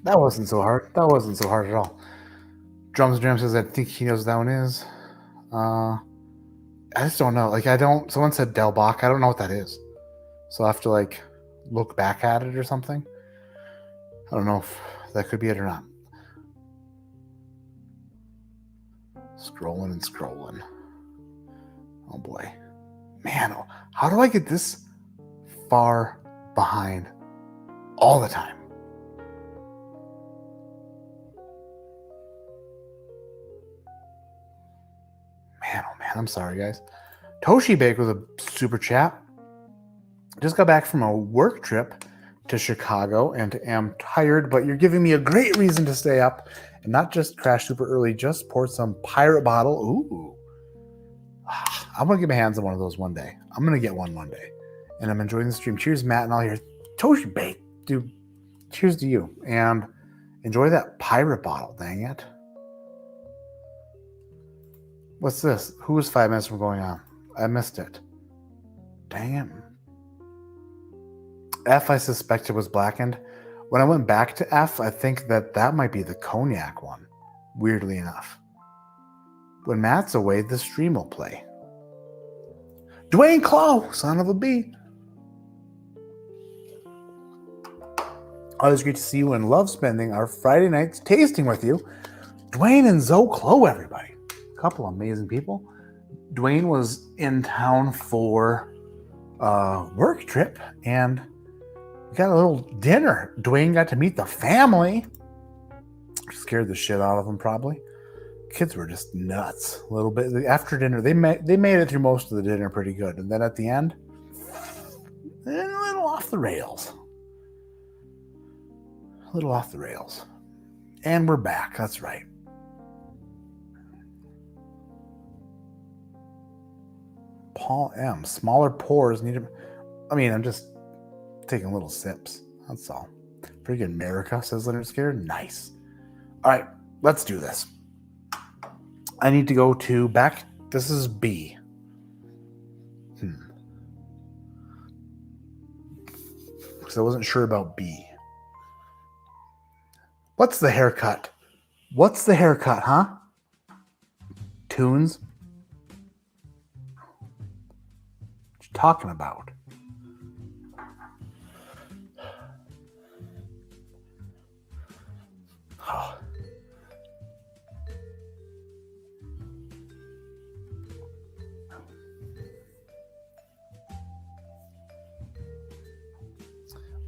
That wasn't so hard. That wasn't so hard at all. Drums Jam says, I think he knows what that one is. I just don't know. Like, I don't. Someone said Del Bach. I don't know what that is. So I have to, like, look back at it or something. I don't know if that could be it or not. Scrolling and scrolling. Oh, boy. Man, how do I get this far behind all the time? Man, oh man, I'm sorry, guys. Toshi Bake with a super chat. Just got back from a work trip to Chicago and am tired, but you're giving me a great reason to stay up and not just crash super early, just pour some pirate bottle. Ooh. I'm going to get my hands on one of those one day. I'm going to get one day. And I'm enjoying the stream. Cheers, Matt, and all here. Toshi Bake, dude. Cheers to you. And enjoy that pirate bottle, dang it. What's this? Who was 5 minutes from going on? I missed it. Dang it. F, I suspected was blackened. When I went back to F, I think that might be the cognac one, weirdly enough. When Matt's away, the stream will play. Dwayne Clow, son of a B. Always great to see you and love spending our Friday nights tasting with you. Dwayne and Zoe Clow, everybody. A couple amazing people. Dwayne was in town for a work trip and we got a little dinner. Dwayne got to meet the family. Scared the shit out of them, probably. Kids were just nuts a little bit. After dinner, they made it through most of the dinner pretty good. And then at the end, a little off the rails. A little off the rails. And we're back. That's right. Paul M. Smaller pours need to... I mean, I'm just taking little sips. That's all. Pretty good. America, says Leonard Scared. Nice. All right, let's do this. I need to go to back. This is B. Because I wasn't sure about B. What's the haircut? What's the haircut, huh? Tunes? What you talking about? Oh.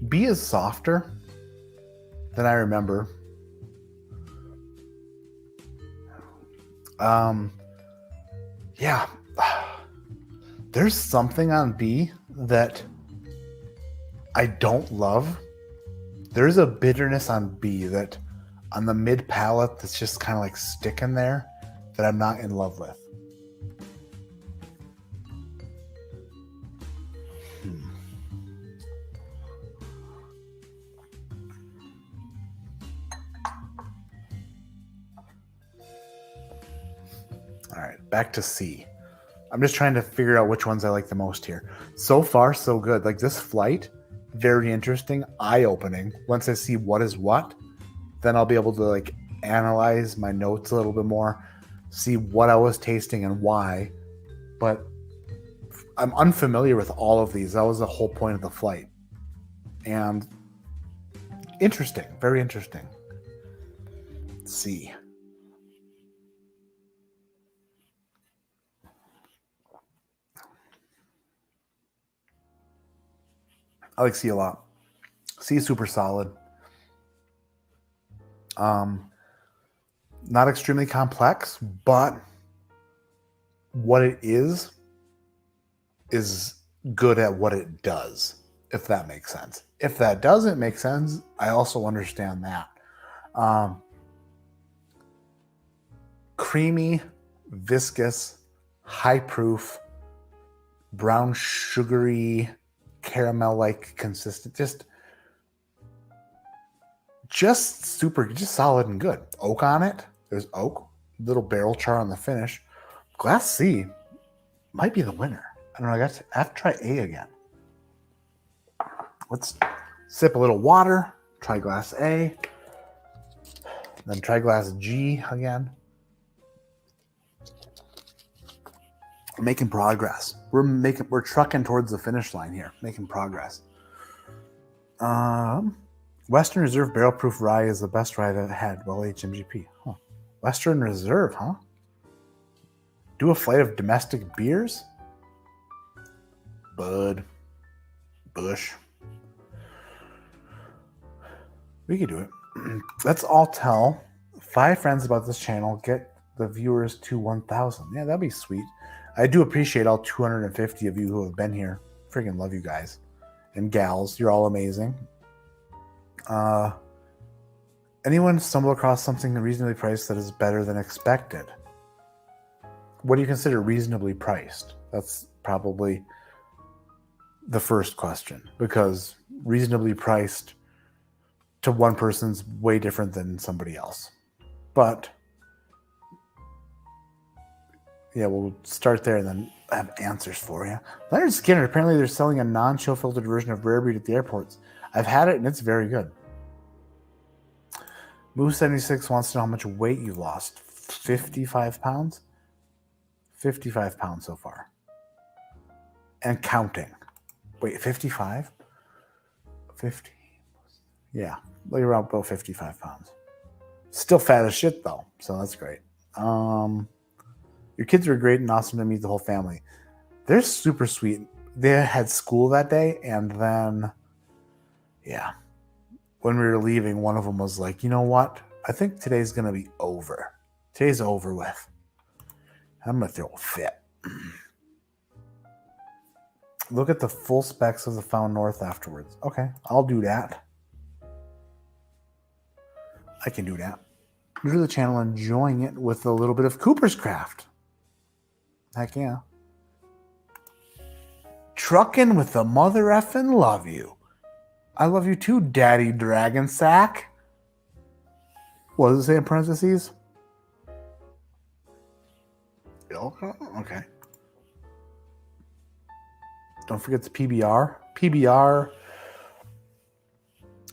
B is softer than I remember. Yeah. There's something on B that I don't love. There's a bitterness on B that on the mid palate that's just kind of like sticking there that I'm not in love with. All right, back to C. I'm just trying to figure out which ones I like the most here. So far, so good. Like this flight, very interesting, eye-opening. Once I see what is what, then I'll be able to like analyze my notes a little bit more, see what I was tasting and why. But I'm unfamiliar with all of these. That was the whole point of the flight. And interesting, very interesting. Let's see. I like C a lot. C is super solid. Not extremely complex, but what it is good at what it does, if that makes sense. If that doesn't make sense, I also understand that. Creamy, viscous, high proof, brown sugary, caramel-like consistent, just super, just solid and good. Oak on it. There's oak, little barrel char on the finish. Glass C might be the winner. I don't know. I have to try A again. Let's sip a little water. Try glass A. Then try glass G again. We're making progress. We're trucking towards the finish line here, making progress. Western Reserve Barrel Proof Rye is the best rye I've had. Well, HMGP. Huh. Western Reserve, huh? Do a flight of domestic beers? Bud. Bush. We could do it. Let's all tell 5 friends about this channel. Get the viewers to 1,000. Yeah, that'd be sweet. I do appreciate all 250 of you who have been here. Freaking love you guys and gals. You're all amazing. Anyone stumble across something reasonably priced that is better than expected? What do you consider reasonably priced? That's probably the first question, because reasonably priced to one person's way different than somebody else. But yeah, we'll start there and then have answers for you. Leonard Skinner, apparently they're selling a non-chill filtered version of Rare Breed at the airports. I've had it and it's very good. Moose76 wants to know how much weight you lost. 55 pounds? 55 pounds so far. And counting. Wait, 55? 50? Yeah, like around about 55 pounds. Still fat as shit though, so that's great. Your kids were great and awesome to meet the whole family. They're super sweet. They had school that day, and then, yeah, when we were leaving, one of them was like, you know what? I think today's going to be over. Today's over with. I'm going to throw a fit. Look at the full specs of the Found North afterwards. Okay, I'll do that. I can do that. New to the channel, enjoying it with a little bit of Cooper's Craft. Heck yeah. Trucking with the mother effing love you. I love you too, Daddy Dragon Sack. What does it say in parentheses? Okay. Don't forget the PBR. PBR.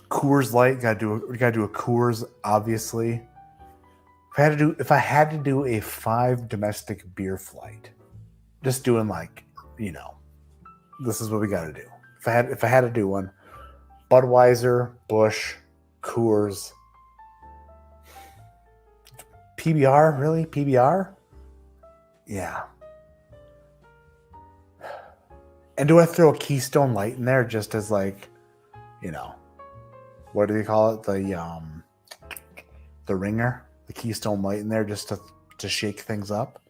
Coors Light. We gotta do a Coors, obviously. If I had to do a 5 domestic beer flight, just doing like, this is what we gotta do. If I had to do one, Budweiser, Busch, Coors, PBR, really? PBR? Yeah. And do I throw a Keystone Light in there just as like, what do they call it? The ringer? The Keystone Light in there just to shake things up?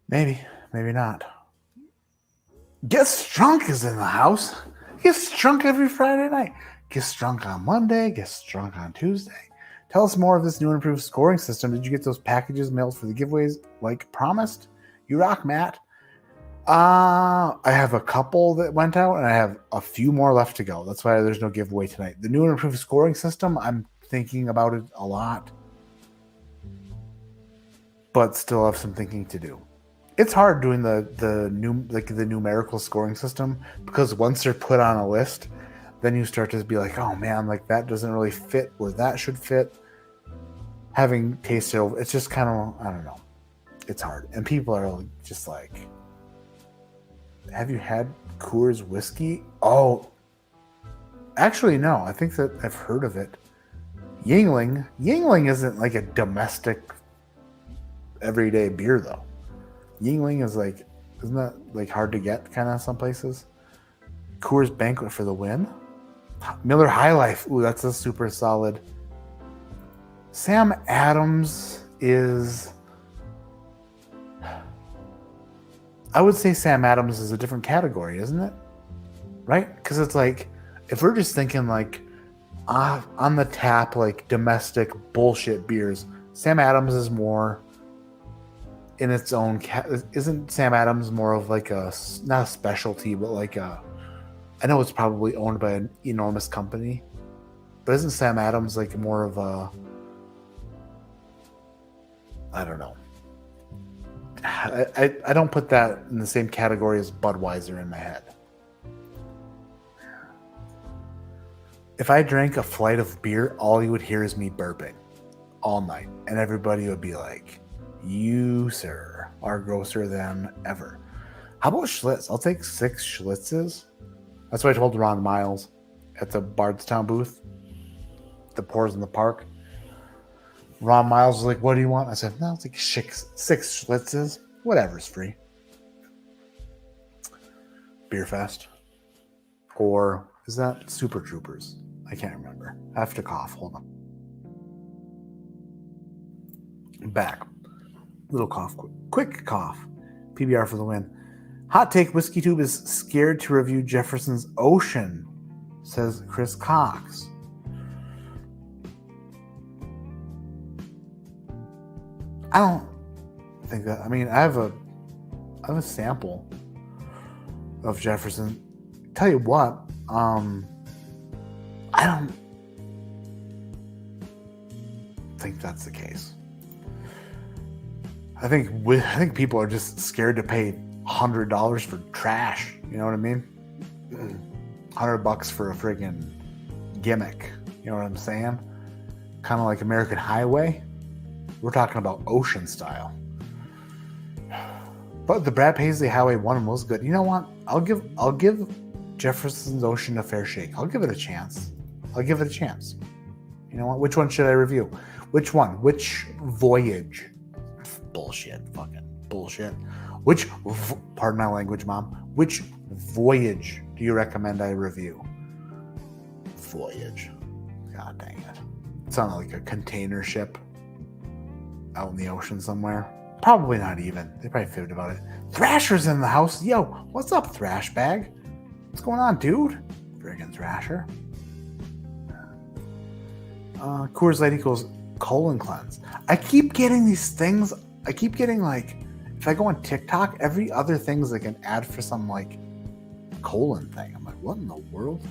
Maybe not. Gets Drunk is in the house. Gets Drunk every Friday night. Gets Drunk on Monday. Gets Drunk on Tuesday. Tell us more of this new and improved scoring system. Did you get those packages mailed for the giveaways like promised? You rock, Matt. I have a couple that went out, and I have a few more left to go. That's why there's no giveaway tonight. The new and improved scoring system, I'm thinking about it a lot, but still have some thinking to do. It's hard doing the numerical scoring system, because once they're put on a list, then you start to be like, oh man, like that doesn't really fit where that should fit. Having tasted it, it's just kind of, I don't know. It's hard. And people are just like, have you had Coors whiskey? Oh, actually, no. I think that I've heard of it. Yingling isn't like a domestic everyday beer though. Yingling is like, isn't that like hard to get kind of some places? Coors Banquet for the win. Miller High Life. Ooh, that's a super solid. Sam Adams is, I would say Sam Adams is a different category, isn't it? Right? Because it's like, if we're just thinking like on the tap, like domestic bullshit beers, Sam Adams is more in its own isn't Sam Adams more of like a, not a specialty, but like a, I know it's probably owned by an enormous company, but isn't Sam Adams like more of a, I don't know. I don't put that in the same category as Budweiser in my head. If I drank a flight of beer, all you would hear is me burping all night. And everybody would be like, you, sir, are grosser than ever. How about Schlitz? I'll take 6 Schlitzes. That's what I told Ron Miles at the Bardstown booth. The Pours in the Park. Ron Miles was like, what do you want? I said, no, I'll take 6 Schlitzes. Whatever's free. Beer Fest. Or is that Super Troopers? I can't remember. I have to cough. Hold on. Back. Little cough. Quick cough. PBR for the win. Hot take, Whiskey Tube is scared to review Jefferson's Ocean, says Chris Cox. I don't think that. I mean, I have a sample of Jefferson. Tell you what, I don't think that's the case. I think people are just scared to pay $100 for trash. You know what I mean? $100 for a friggin' gimmick. You know what I'm saying? Kind of like American Highway. We're talking about Ocean style. But the Brad Paisley Highway one was good. You know what? I'll give Jefferson's Ocean a fair shake. I'll give it a chance. You know what? Which one should I review? Which one? Which voyage? Bullshit. Fucking bullshit. Pardon my language, Mom. Which voyage do you recommend I review? Voyage. God dang it. It sounded like a container ship out in the ocean somewhere. Probably not even. They probably fibbed about it. Thrasher's in the house. Yo, what's up, Thrash Bag? What's going on, dude? Friggin' Thrasher. Coors Light equals colon cleanse. I keep getting these things. I keep getting like, if I go on TikTok, every other thing's like an ad for some like colon thing. I'm like, what in the world?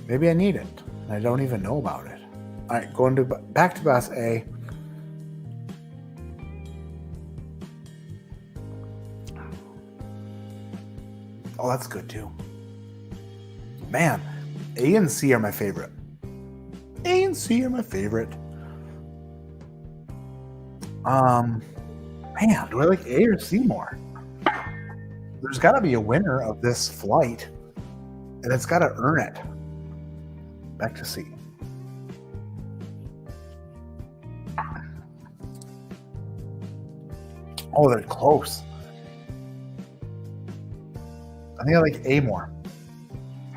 Maybe I need it. And I don't even know about it. All right, going to back to Class A. Oh, that's good too. Man, A and C are my favorite. A and C are my favorite. Man, do I like A or C more? There's got to be a winner of this flight, and it's got to earn it. Back to C. Oh, they're close. I think I like A more.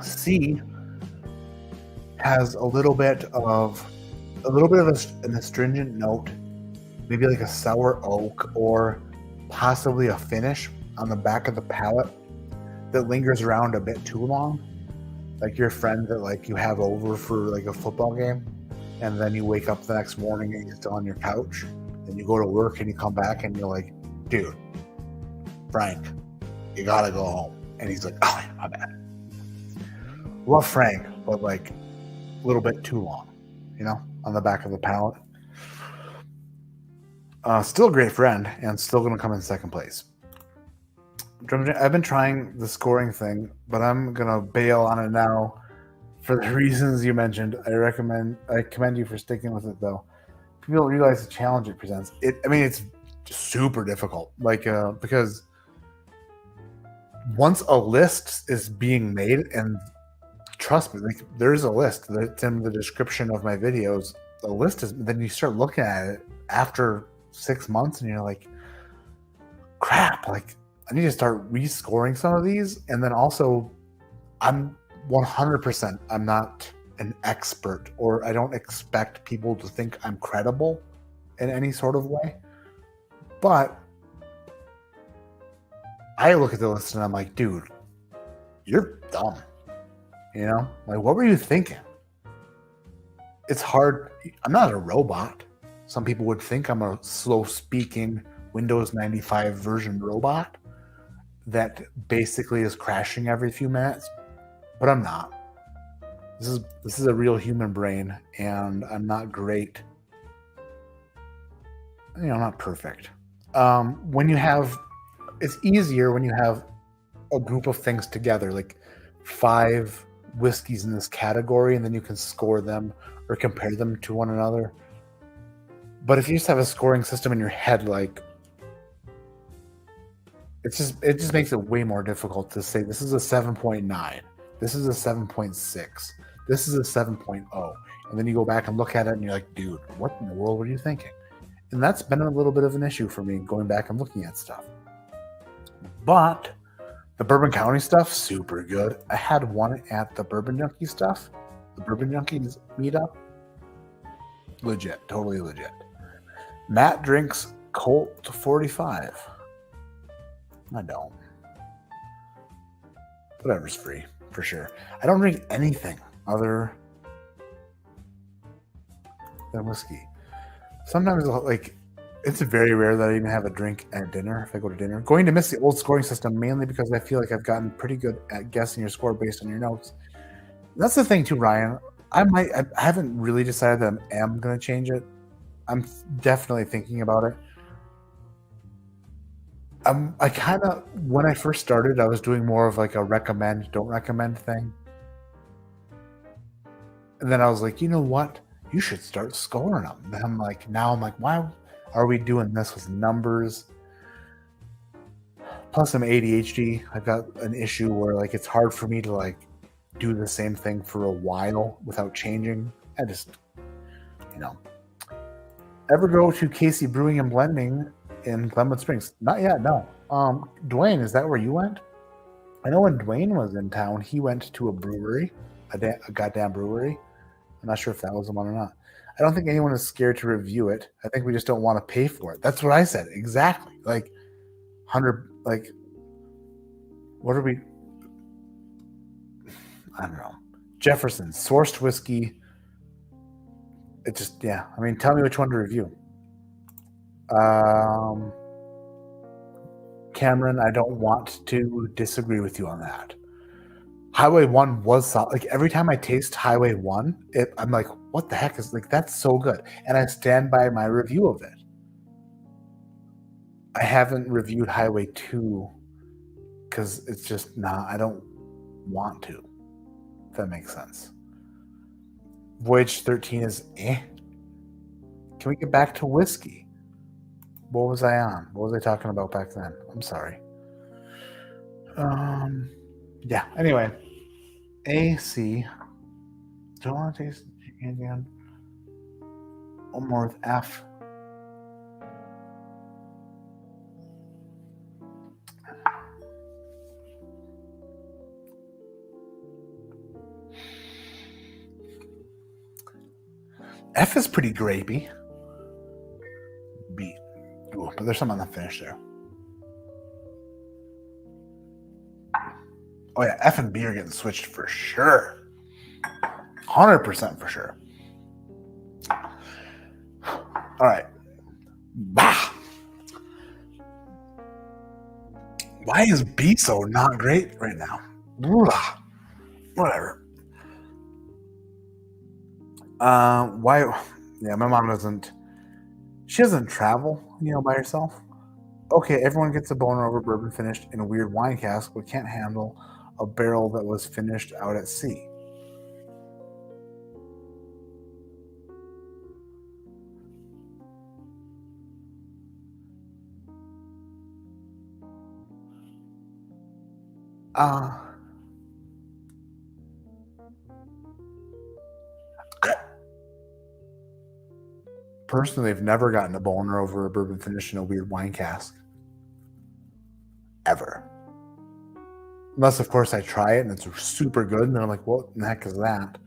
C has a little bit of an astringent note, maybe like a sour oak or possibly a finish on the back of the palate that lingers around a bit too long. Like your friend that like you have over for like a football game, and then you wake up the next morning and you're still on your couch, and you go to work and you come back and you're like, dude, Frank, you gotta go home. And he's like, oh, my bad. Love Frank, but like a little bit too long, you know, on the back of the palate. Still a great friend and still going to come in second place. I've been trying the scoring thing, but I'm going to bail on it now for the reasons you mentioned. I commend you for sticking with it, though. People don't realize the challenge it presents. It's super difficult, because once a list is being made, and trust me, like there's a list that's in the description of my videos. The list is, then you start looking at it after 6 months, and you're like, crap, like I need to start rescoring some of these. And then also, I'm 100%, I'm not an expert, or I don't expect people to think I'm credible in any sort of way. But I look at the list and I'm like, dude, you're dumb. You know, like, what were you thinking? It's hard. I'm not a robot. Some people would think I'm a slow-speaking Windows 95 version robot that basically is crashing every few minutes, but I'm not. This is a real human brain, and I'm not great. You know, I'm not perfect. It's easier when you have a group of things together, like 5 whiskeys in this category, and then you can score them or compare them to one another. But if you just have a scoring system in your head, like it just makes it way more difficult to say this is a 7.9, this is a 7.6, this is a 7.0, and then you go back and look at it and you're like, dude, what in the world were you thinking? And that's been a little bit of an issue for me going back and looking at stuff. But the Bourbon County stuff, super good. I had one at the Bourbon Junkie stuff, the Bourbon Junkies meetup. Legit, totally legit. Matt drinks Colt 45. I don't. Whatever's free, for sure. I don't drink anything other than whiskey. Sometimes, like, it's very rare that I even have a drink at dinner if I go to dinner. Going to miss the old scoring system mainly because I feel like I've gotten pretty good at guessing your score based on your notes. And that's the thing too, Ryan. I haven't really decided that I am going to change it. I'm definitely thinking about it. I kind of, when I first started, I was doing more of like a recommend, don't recommend thing. And then I was like, you know what? You should start scoring them. And I'm like, why are we doing this with numbers? Plus, I'm ADHD. I've got an issue where like it's hard for me to like do the same thing for a while without changing. I just, Ever go to Casey Brewing and Blending in Glenwood Springs? Not yet, no. Dwayne, is that where you went? I know when Dwayne was in town, he went to a brewery, a goddamn brewery. I'm not sure if that was the one or not. I don't think anyone is scared to review it. I think we just don't want to pay for it. That's what I said. Exactly. Like, 100, like, what are we? I don't know. Jefferson, sourced whiskey. It just, yeah. I mean, tell me which one to review. Cameron, I don't want to disagree with you on that. Highway 1 was solid. Like, every time I taste Highway 1, I'm like, what the heck is, like, that's so good. And I stand by my review of it. I haven't reviewed Highway 2 because it's just not, I don't want to. If that makes sense. Voyage 13 is eh. Can we get back to whiskey? What was I on? What was I talking about back then? I'm sorry. Yeah, anyway. AC. Don't want to taste again. One more with F. F is pretty grapey. B. Ooh, but there's some on the finish there. Oh yeah, F and B are getting switched for sure. 100% for sure. All right. Bah. Why is B so not great right now? Blah. Whatever. Why? Yeah, my mom doesn't. She doesn't travel, by herself. Okay, everyone gets a boner over bourbon finished in a weird wine cask, but can't handle a barrel that was finished out at sea. Personally, I've never gotten a boner over a bourbon finished in a weird wine cask. Ever. Unless, of course, I try it and it's super good, and then I'm like, what in the heck is that?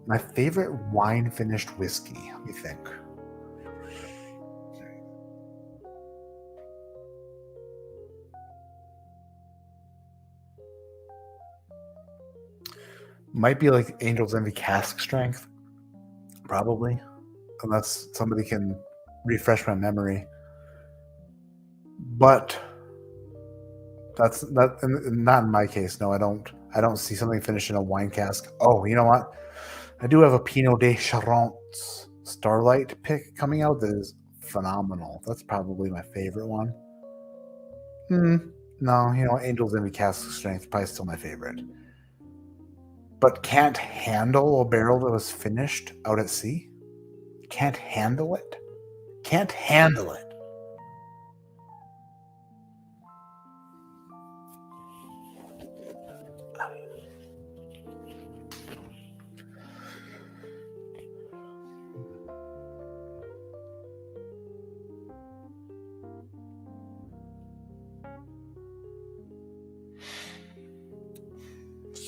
My favorite wine finished whiskey, let me think. Might be like Angel's Envy cask strength, probably. Unless somebody can refresh my memory. But that's not in my case. No, I don't see something finished in a wine cask. Oh, you know what? I do have a Pinot de Charente Starlight pick coming out that is phenomenal. That's probably my favorite one. No, Angel's Envy cask strength probably still my favorite. but can't handle a barrel that was finished out at sea? Can't handle it? Can't handle it.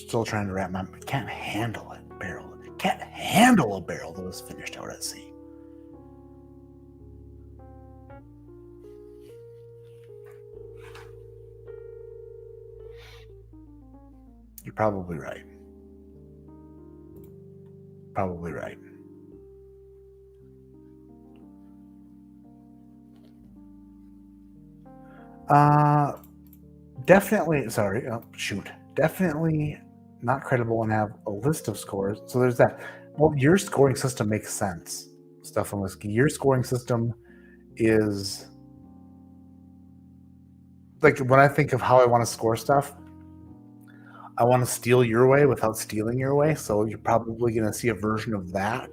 Still trying to wrap my can't handle it barrel. Can't handle a barrel that was finished out at sea. You're probably right. Probably right. Definitely. Sorry. Oh, shoot. Definitely not credible and have a list of scores. So there's that. Well, your scoring system makes sense. Stuff and whiskey. Your scoring system is like when I think of how I want to score stuff, I want to steal your way without stealing your way. So you're probably going to see a version of that.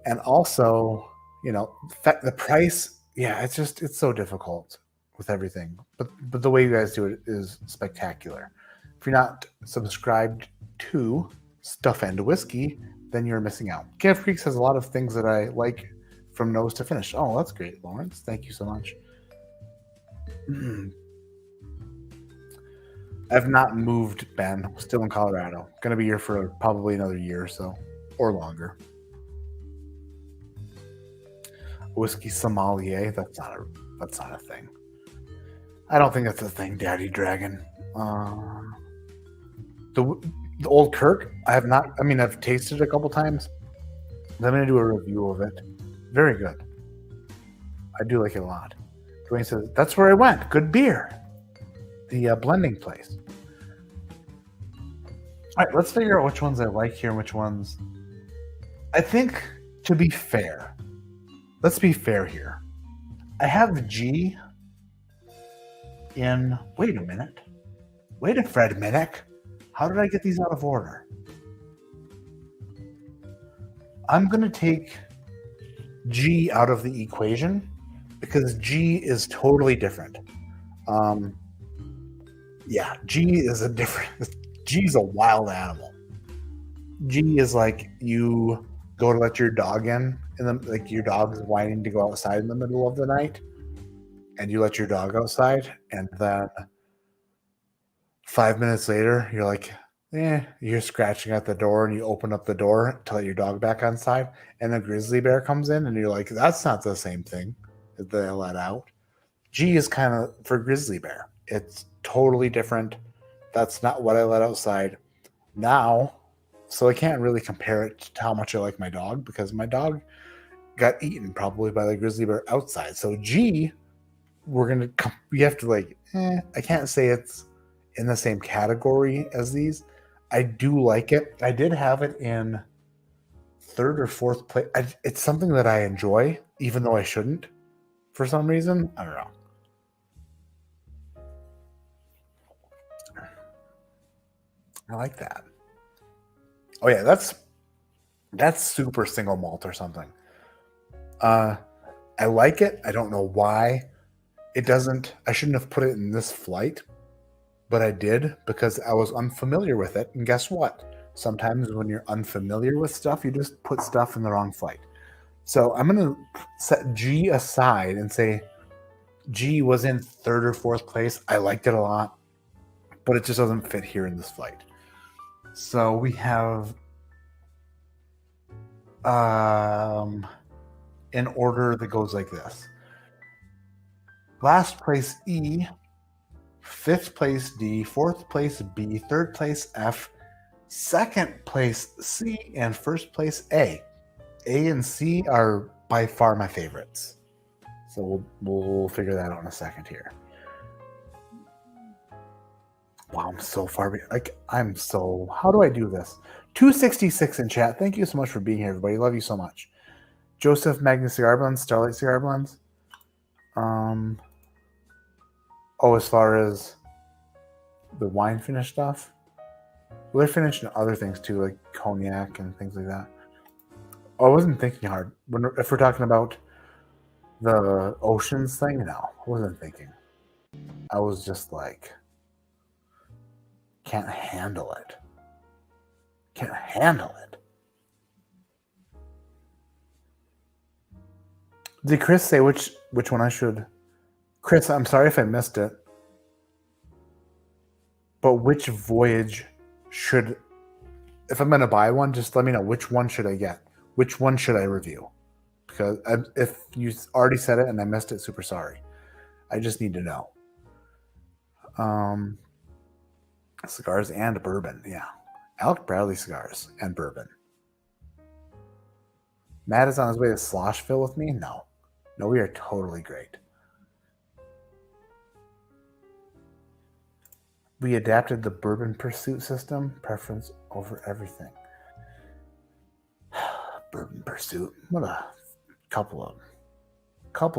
And also, the price. Yeah, it's so difficult with everything. But the way you guys do it is spectacular. If you're not subscribed to Stuff and Whiskey, then you're missing out. Kev Creeks has a lot of things that I like from nose to finish. Oh, that's great, Lawrence. Thank you so much. I've not moved, Ben. I'm still in Colorado. Going to be here for probably another year or so, or longer. Whiskey sommelier. That's not a thing. I don't think that's a thing, Daddy Dragon. The Old Kirk, I have not. I mean, I've tasted it a couple times. I'm going to do a review of it. Very good. I do like it a lot. Dwayne says, that's where I went. Good beer. The blending place. All right, let's figure out which ones I like here and which ones. I think, to be fair, let's be fair here. I have G in. Wait a minute. Wait a Fred minute. How did I get these out of order? I'm going to take G out of the equation because G is totally different. Yeah, G is G's a wild animal. G is like you go to let your dog in and like your dog is whining to go outside in the middle of the night, and you let your dog outside, and then 5 minutes later, you're like, you're scratching at the door, and you open up the door to let your dog back inside, and a grizzly bear comes in, and you're like, that's not the same thing that they let out. G is kind of for grizzly bear. It's totally different. That's not what I let outside now. So I can't really compare it to how much I like my dog because my dog got eaten probably by the grizzly bear outside. So G, we have to I can't say it's in the same category as these. I do like it. I did have it in third or fourth place. It's something that I enjoy, even though I shouldn't for some reason. I don't know. I like that. Oh yeah, that's super single malt or something. I like it. I don't know why. I shouldn't have put it in this flight, but I did because I was unfamiliar with it. And guess what? Sometimes when you're unfamiliar with stuff, you just put stuff in the wrong flight. So I'm going to set G aside and say G was in third or fourth place. I liked it a lot, but it just doesn't fit here in this flight. So we have in order that goes like this. Last place E, fifth place D, fourth place B, third place F, second place C, and first place A. A and C are by far my favorites. So we'll figure that out in a second here. Wow, I'm so far behind. How do I do this? 266 in chat. Thank you so much for being here, everybody. Love you so much. Joseph Magnus Cigar Blends, Starlight Cigar Blends. As far as the wine finish stuff, Well, they're finishing other things too, like cognac and things like that. I wasn't thinking hard. If we're talking about the oceans thing, no, I wasn't thinking. I was just like, can't handle it. Can't handle it. Did Chris say which one I should? Chris, I'm sorry if I missed it. But which voyage should, if I'm going to buy one, just let me know which one should I get? Which one should I review? Because if you already said it and I missed it, super sorry. I just need to know. Cigars and bourbon, yeah. Alec Bradley cigars and bourbon. Matt is on his way to Sloshville with me? No, we are totally great. We adapted the bourbon pursuit system, preference over everything. Bourbon pursuit. What a couple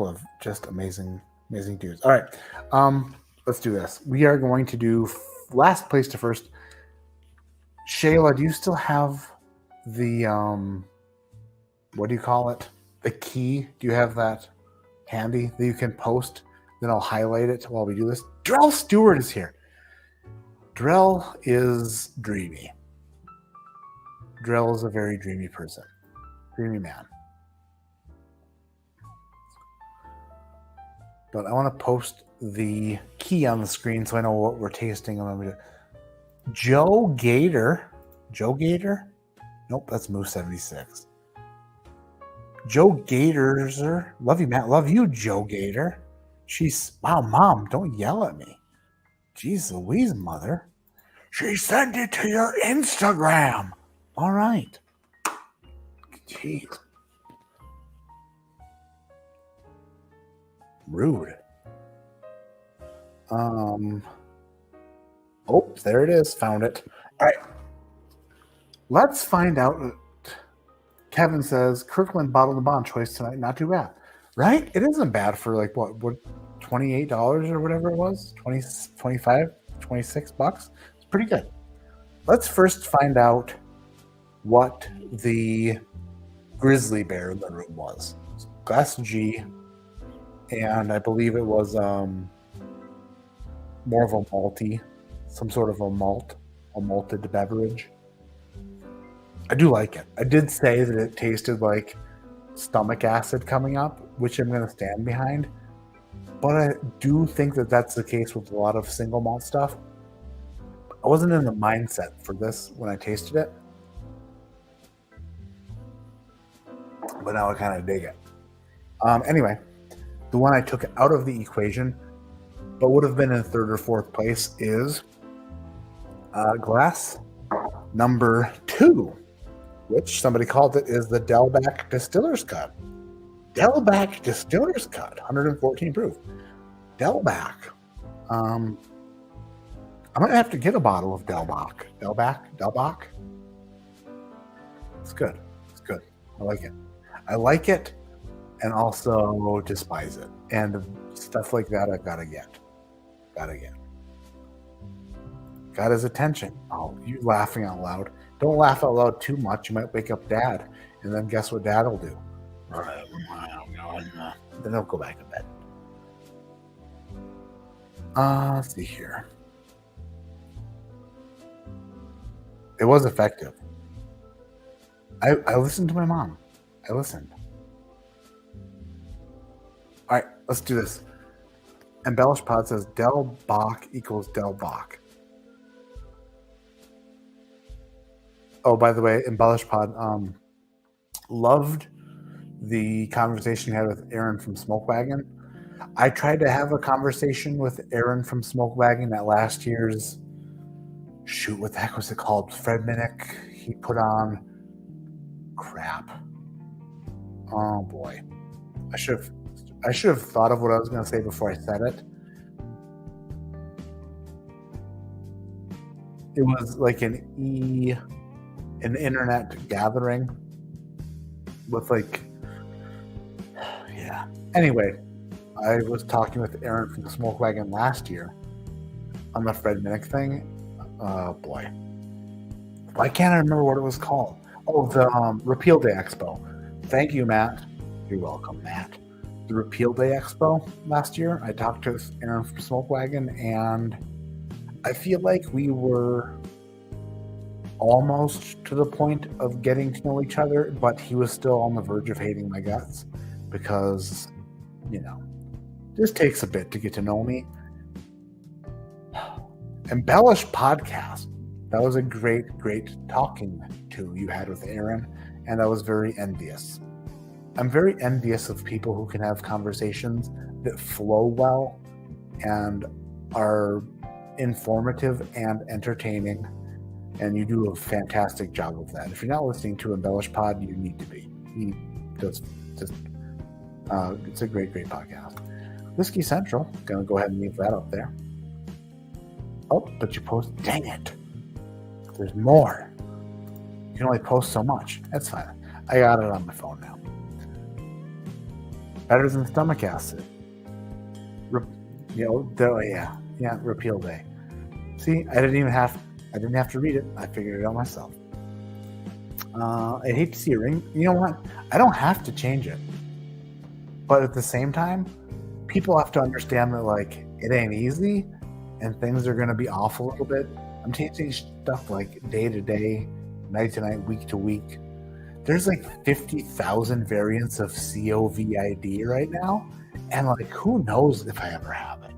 of just amazing dudes. All right, let's do this. We are going to do last place to first. Shayla, do you still have the what do you call it? The key? Do you have that handy that you can post? Then I'll highlight it while we do this. Drell Stewart is here. Drell is dreamy. Drell is a very dreamy person. Dreamy man. But I want to post the key on the screen so I know what we're tasting. Joe Gator. Joe Gator? Nope, that's Moose 76. Joe Gatorzer. Love you, Matt. Love you, Joe Gator. Wow, Mom, don't yell at me. Jeez Louise, Mother. She sent it to your Instagram. All right. Jeez. Rude. Oh, there it is. Found it. All right. Let's find out. Kevin says Kirkland bottled the bond choice tonight. Not too bad. Right? It isn't bad for like what $28 or whatever it was. 20, 25, 26 bucks. It's pretty good. Let's first find out what the grizzly bear in the room was. Glass G, and I believe it was more of a malty, some sort of a malted beverage. I do like it. I did say that it tasted like stomach acid coming up, which I'm going to stand behind. But I do think that that's the case with a lot of single malt stuff. I wasn't in the mindset for this when I tasted it. But now I kind of dig it. Anyway, the one I took out of the equation, but would have been in third or fourth place, is glass number 2, which somebody called it is the Delback Distiller's Cut. Delback Distiller's Cut, 114 proof. Delback. I'm going to have to get a bottle of Delback. Delback. It's good. It's good. I like it. I like it and also despise it. And stuff like that I've got to get. Got his attention. Oh, you laughing out loud. Don't laugh out loud too much. You might wake up Dad. And then guess what Dad will do? Then he'll go back to bed. Let's see here. It was effective. I listened to my mom. I listened. All right, let's do this. Embellish Pod says Del Bach equals Del Bach. Oh, by the way, Embellish Pod loved the conversation you had with Aaron from Smoke Wagon. I tried to have a conversation with Aaron from Smoke Wagon at last year's what the heck was it called? Fred Minnick. He put on crap. Oh boy. I should have thought of what I was going to say before I said it. It was like an internet gathering with yeah. Anyway, I was talking with Aaron from the Smoke Wagon last year on the Fred Minnick thing. Oh boy. Why can't I remember what it was called? Oh, the Repeal Day Expo. Thank you, Matt. You're welcome, Matt. The Repeal Day Expo last year, I talked to Aaron from Smoke Wagon, and I feel like we were almost to the point of getting to know each other, but he was still on the verge of hating my guts because, this takes a bit to get to know me. Embellish podcast. That was a great talking to you had with Aaron, and I was very envious. I'm very envious of people who can have conversations that flow well and are informative and entertaining, and you do a fantastic job of that. If you're not listening to Embellish Pod, you need to be. It's a great podcast. Whiskey Central, gonna go ahead and leave that up there. Oh, but you post, dang it. There's more. You can only post so much. That's fine. I got it on my phone now. Better than stomach acid. Repeal Day. See, I didn't have to read it. I figured it out myself. I hate to see a ring. You know what? I don't have to change it. But at the same time, people have to understand that, like, it ain't easy and things are going to be off a little bit. I'm changing stuff like day to day, night to night, week to week. There's like 50,000 variants of COVID right now. And like, who knows if I ever have it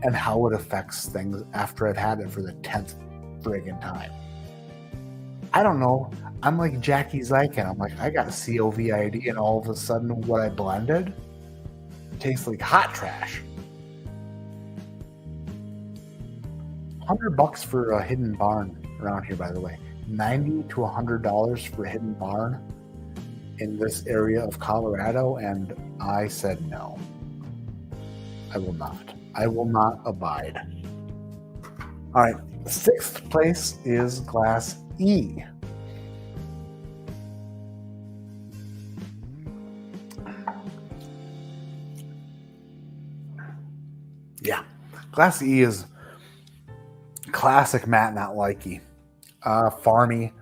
and how it affects things after I've had it for the 10th friggin' time. I don't know. I'm like Jackie Zykan. I'm like, I got COVID and all of a sudden what I blended tastes like hot trash. $100 for a hidden barn around here, by the way. $90 to $100 for a hidden barn in this area of Colorado, and I said no. I will not. I will not abide. All right, 6th place is Glass E. Yeah, Glass E is classic Matt Not Likey. Farmy,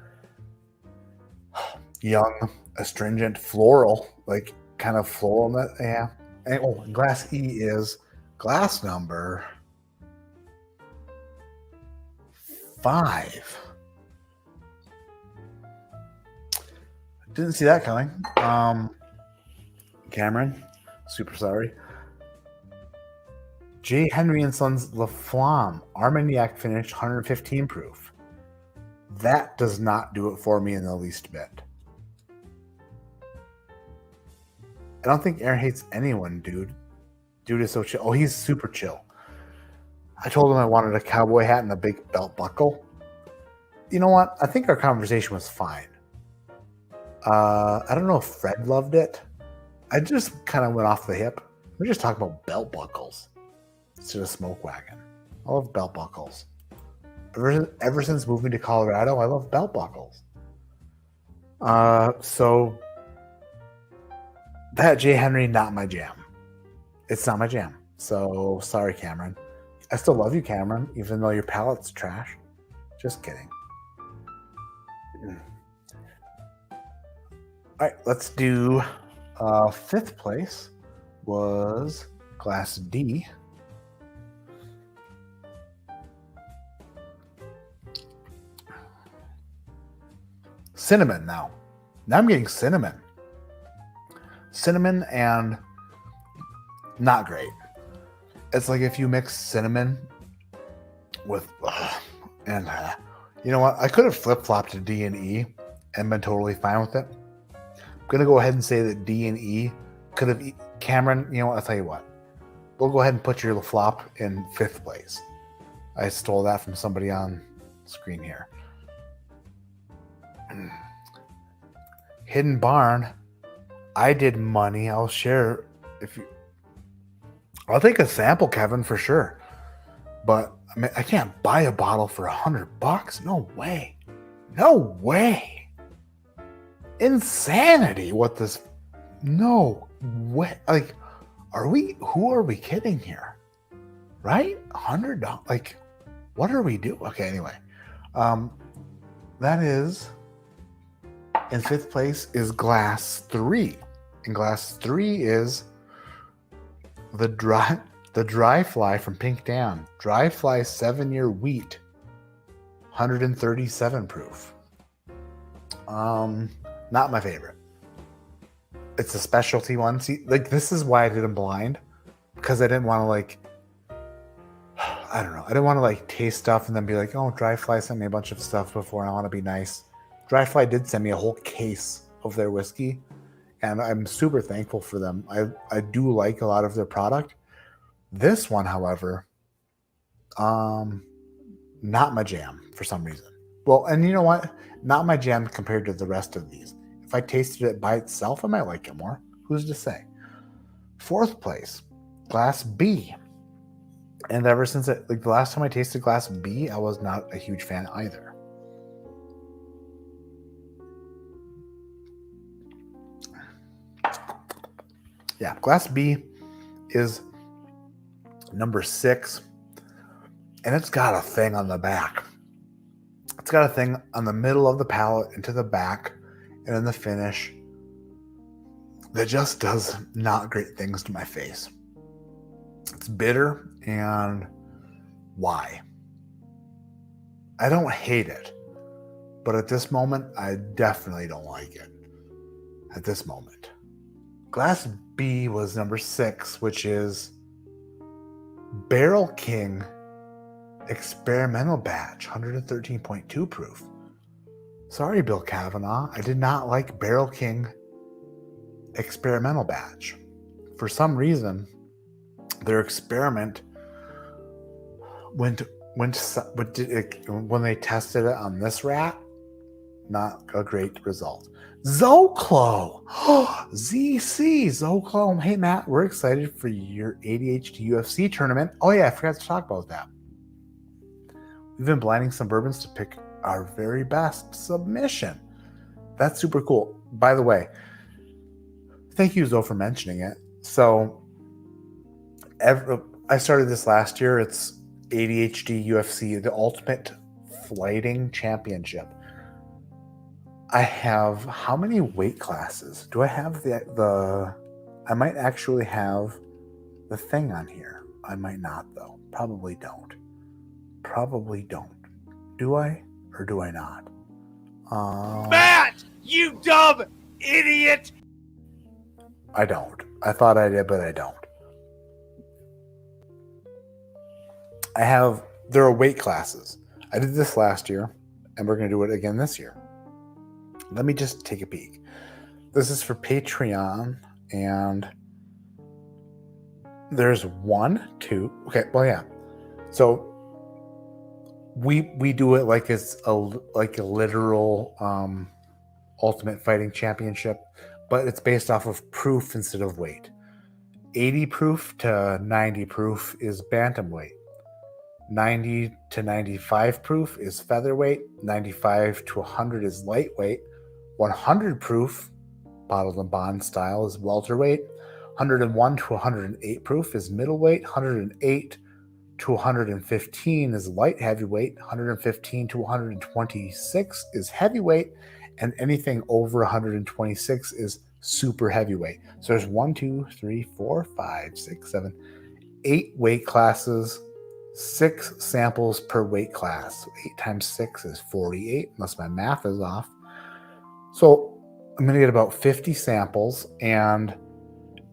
young, astringent, floral, like kind of floral. Yeah. And, Glass E is glass number 5. Didn't see that coming. Cameron, super sorry. J. Henry & Sons La Flamme Armagnac finished 115 proof. That does not do it for me in the least bit. I don't think Aaron hates anyone, dude. Dude is so chill. Oh, he's super chill. I told him I wanted a cowboy hat and a big belt buckle. You know what? I think our conversation was fine. I don't know if Fred loved it. I just kind of went off the hip. We're just talking about belt buckles instead of Smoke Wagon. I love belt buckles. Ever since moving to Colorado, I love belt buckles. So that J. Henry, not my jam. It's not my jam. So sorry, Cameron. I still love you, Cameron, even though your palate's trash. Just kidding. All right, let's do 5th place was Glass D. Cinnamon now. Now I'm getting cinnamon. Cinnamon and not great. It's like if you mix cinnamon with you know what? I could have flip-flopped to D and E and been totally fine with it. I'm going to go ahead and say that D and E could have... Cameron, you know what? I'll tell you what. We'll go ahead and put your flop in 5th place. I stole that from somebody on screen here. Hidden Barn. I did money. I'll share if you... I'll take a sample, Kevin, for sure. But I mean, I can't buy a bottle for $100. No way. No way. Insanity. What this... No way. Like, who are we kidding here? Right? $100. Like, what are we doing? Okay, anyway. That is, in fifth place is Glass 3. And Glass 3 is the dry fly from Pink Dan. Dry fly 7-year wheat. 137 proof. Not my favorite. It's a specialty one. See, like, this is why I did them blind, because I didn't want to, like, I don't know. I didn't want to, like, taste stuff and then be like, oh, Dry Fly sent me a bunch of stuff before, and I want to be nice. Dry Fly did send me a whole case of their whiskey, and I'm super thankful for them. I do like a lot of their product. This one, however, not my jam for some reason. Well, and you know what? Not my jam compared to the rest of these. If I tasted it by itself, I might like it more. Who's to say? Fourth place, Glass B. And ever since the last time I tasted Glass B, I was not a huge fan either. Yeah, Glass B is number 6. And it's got a thing on the back. It's got a thing on the middle of the palate into the back and in the finish that just does not great things to my face. It's bitter, and why? I don't hate it, but at this moment, I definitely don't like it. At this moment. Glass B was number 6, which is Barrel King Experimental Batch, 113.2 proof. Sorry, Bill Kavanaugh. I did not like Barrel King Experimental Batch. For some reason, their experiment when they tested it on this rat, not a great result. Zoclo! ZC! Zoclo. Hey, Matt, we're excited for your ADHD UFC tournament. Oh, yeah, I forgot to talk about that. We've been blinding some bourbons to pick our very best submission. That's super cool. By the way, thank you, Zoe, for mentioning it. So, I started this last year. It's ADHD UFC, the Ultimate Flighting Championship. I have how many weight classes? Do I have the I might actually have the thing on here. I might not, though. Probably don't. Do I or do I not? Matt, you dumb idiot! I don't. I thought I did, but I don't. There are weight classes. I did this last year, and we're going to do it again this year. Let me just take a peek. This is for Patreon, and there's 1, 2. Okay, well, yeah. So we do it like it's a literal Ultimate Fighting Championship, but it's based off of proof instead of weight. 80 proof to 90 proof is bantamweight. 90 to 95 proof is featherweight. 95 to 100 is lightweight. 100 proof, bottled and bond style, is welterweight. 101 to 108 proof is middleweight. 108 to 115 is light heavyweight. 115 to 126 is heavyweight. And anything over 126 is super heavyweight. So there's 1, 2, 3, 4, 5, 6, 7, 8 weight classes, 6 samples per weight class. 8 times 6 is 48, unless my math is off. So I'm going to get about 50 samples, and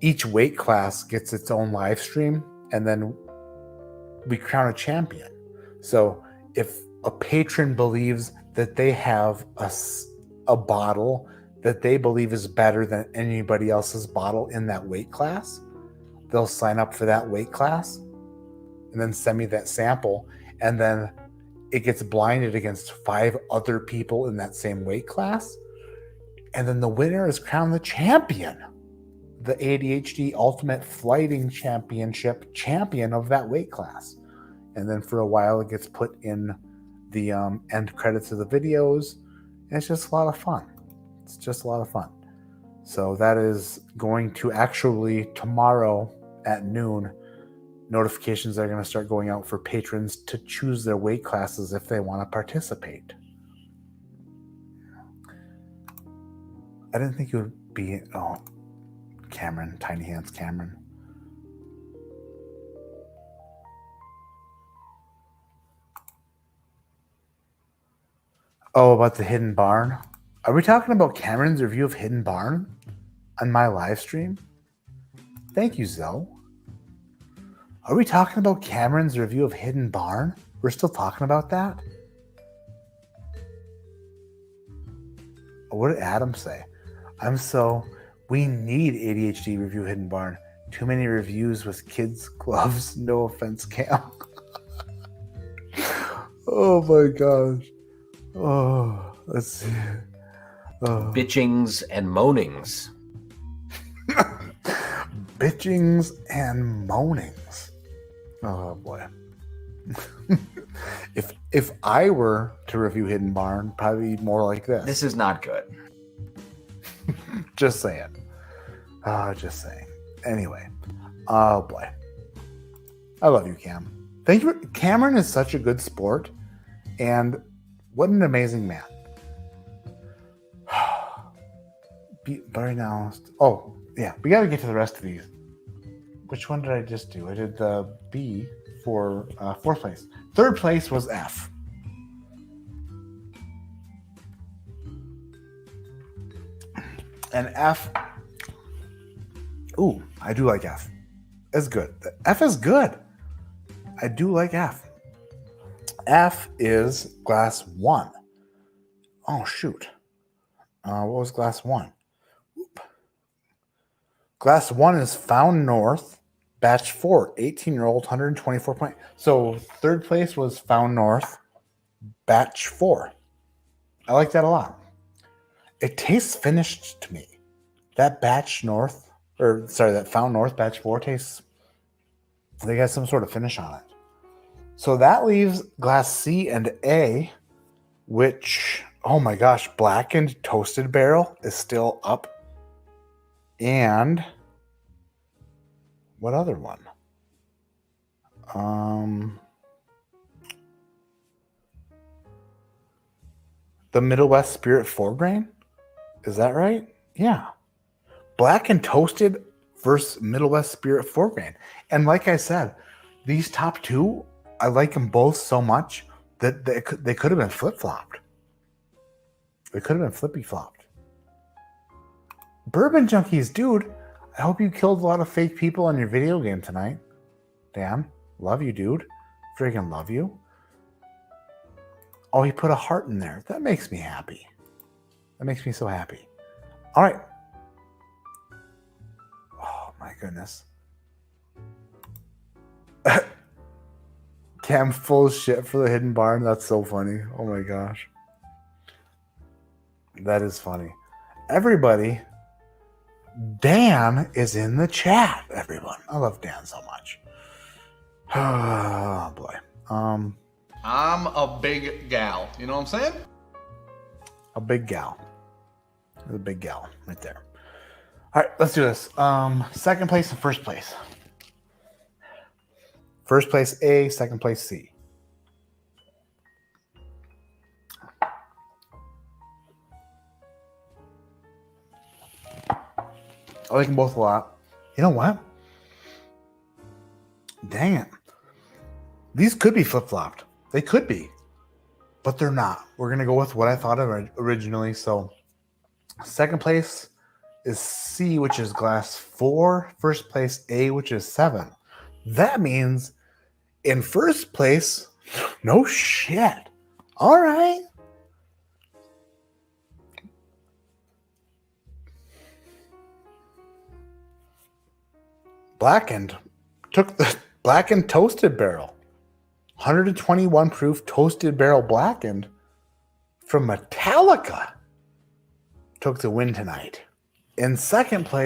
each weight class gets its own live stream, and then we crown a champion. So if a patron believes that they have a bottle that they believe is better than anybody else's bottle in that weight class, they'll sign up for that weight class and then send me that sample, and then it gets blinded against 5 other people in that same weight class, and then the winner is crowned the champion, the ADHD Ultimate Flighting Championship champion of that weight class. And then for a while it gets put in the end credits of the videos, and it's just a lot of fun. It's just a lot of fun. So that is going to actually tomorrow at noon. Notifications are going to start going out for patrons to choose their weight classes if they want to participate. I didn't think it would be. Oh, Cameron, Tiny Hands Cameron. Oh, about the Hidden Barn. Are we talking about Cameron's review of Hidden Barn on my live stream? Thank you, Zoe. Are we talking about Cameron's review of Hidden Barn? We're still talking about that? What did Adam say? We need ADHD review Hidden Barn. Too many reviews with kids' gloves. No offense, Cam. Oh my gosh. Oh, let's see. Bitchings and moanings. Bitchings and moanings. Oh boy. If I were to review Hidden Barn, probably more like this. This is not good. Just saying. Just saying. Anyway. Oh boy. I love you, Cam. Thank you. Cameron is such a good sport, and what an amazing man. Very now. Oh, yeah. We got to get to the rest of these. Which one did I just do? I did the B for fourth place. Third place was F. And F. Ooh, I do like F. It's good. F is good. I do like F. F is glass 1. Oh, shoot. What was glass 1? Oop. Glass 1 is Found North, batch 4, 18-year-old, 124 point. So third place was Found North, batch 4. I like that a lot. It tastes finished to me. That that Found North batch 4 tastes, they got some sort of finish on it. So that leaves glass C and A, which, oh my gosh, Blackened Toasted Barrel is still up. And what other one? The Middle West Spirit 4 grain? Is that right? Yeah. Blackened Toasted versus Middle West Spirit 4 grain. And like I said, these top two, I like them both so much that they could have been flip-flopped. They could have been flippy-flopped. Bourbon Junkies, dude, I hope you killed a lot of fake people on your video game tonight. Damn. Love you, dude. Friggin' love you. Oh, he put a heart in there. That makes me happy. That makes me so happy. All right. Oh, my goodness. Cam full shit for the Hidden Barn. That's so funny. Oh, my gosh. That is funny. Everybody, Dan is in the chat, everyone. I love Dan so much. Oh, boy. I'm a big gal. You know what I'm saying? A big gal. There's a big gal right there. All right, let's do this. Second place and first place. First place A, second place C. I like them both a lot. You know what? Dang it. These could be flip-flopped. They could be. But they're not. We're going to go with what I thought of originally. So, second place is C, which is glass 4. First place, A, which is 7. That means in first place, no shit. All right. Blackened took the Blackened Toasted Barrel. 121 proof Toasted Barrel Blackened from Metallica took the win tonight. In second place,